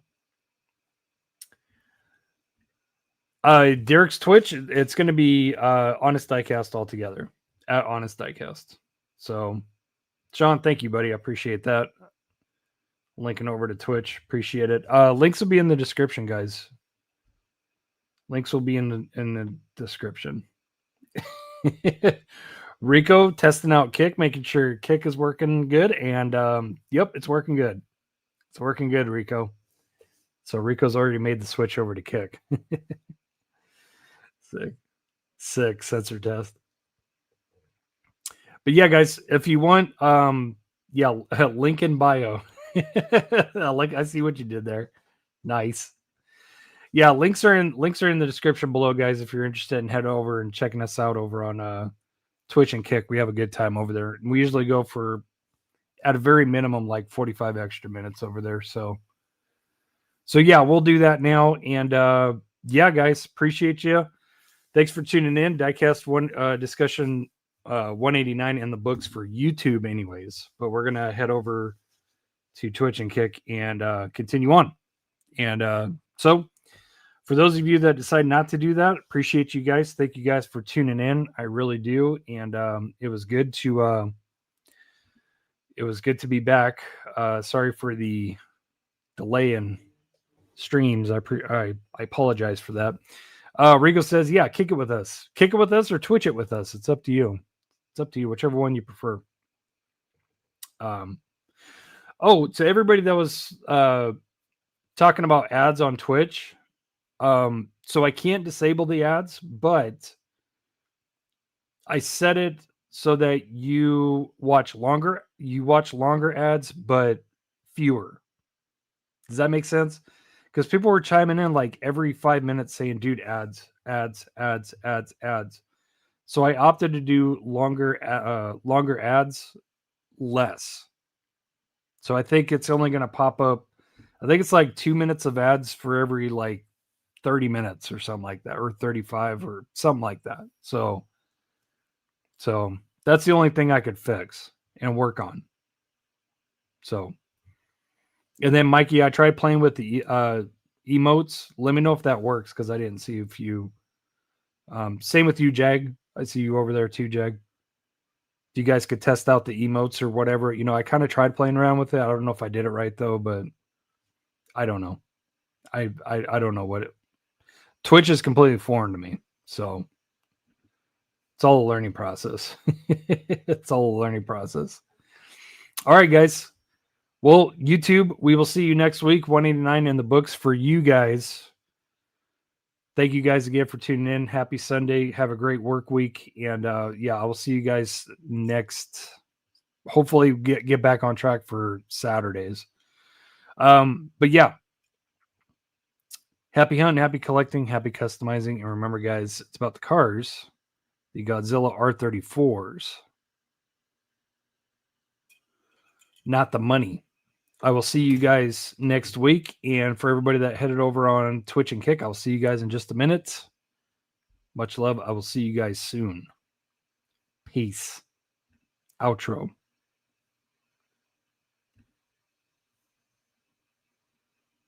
Derek's Twitch, it's going to be Honest Diecast altogether at Honest Diecast. So, Sean, thank you, buddy. I appreciate that. Linking over to Twitch, appreciate it. Links will be in the description, guys. Links will be in the description. Rico testing out Kick, making sure Kick is working good, and yep, it's working good. It's working good, Rico. So Rico's already made the switch over to Kick. Sick sensor test. But yeah, guys, if you want, yeah, link in bio. I see what you did there. Nice. Yeah, links are in the description below, guys. If you're interested in head over and checking us out over on Twitch and Kick, we have a good time over there. We usually go for, at a very minimum, like 45 extra minutes over there. So yeah, we'll do that now. And yeah, guys, appreciate you. Thanks for tuning in. Diecast discussion 189 in the books for YouTube, anyways. But we're gonna head over to Twitch and Kick and continue on. And so, for those of you that decide not to do that, appreciate you guys. Thank you guys for tuning in. I really do, and it was good to be back. Sorry for the delay in streams. I apologize for that. Rigo says, yeah, kick it with us. Kick it with us or Twitch it with us. It's up to you. It's up to you, whichever one you prefer. Oh, to everybody that was talking about ads on Twitch. So I can't disable the ads, but I set it so that you watch longer ads, but fewer. Does that make sense? Because people were chiming in like every 5 minutes saying, dude, ads. So I opted to do longer ads, less. So I think it's only going to pop up. I think it's like 2 minutes of ads for every like 30 minutes or something like that, or 35 or something like that. So that's the only thing I could fix and work on. So, and then Mikey, I tried playing with the emotes. Let me know if that works, because I didn't see if you. Same with you, Jag. I see you over there too, Jag. You guys could test out the emotes or whatever. You know, I kind of tried playing around with it. I don't know if I did it right though, but I don't know. I don't know what it. Twitch is completely foreign to me, so it's all a learning process. It's all a learning process. All right, guys. Well, YouTube, we will see you next week. 189 in the books for you guys. Thank you guys again for tuning in. Happy Sunday. Have a great work week. And yeah, I will see you guys next. Hopefully get back on track for Saturdays. But yeah. Happy hunting, happy collecting, happy customizing. And remember, guys, it's about the cars. The Godzilla R34s. Not the money. I will see you guys next week. And for everybody that headed over on Twitch and Kick, I'll see you guys in just a minute. Much love. I will see you guys soon. Peace. Outro.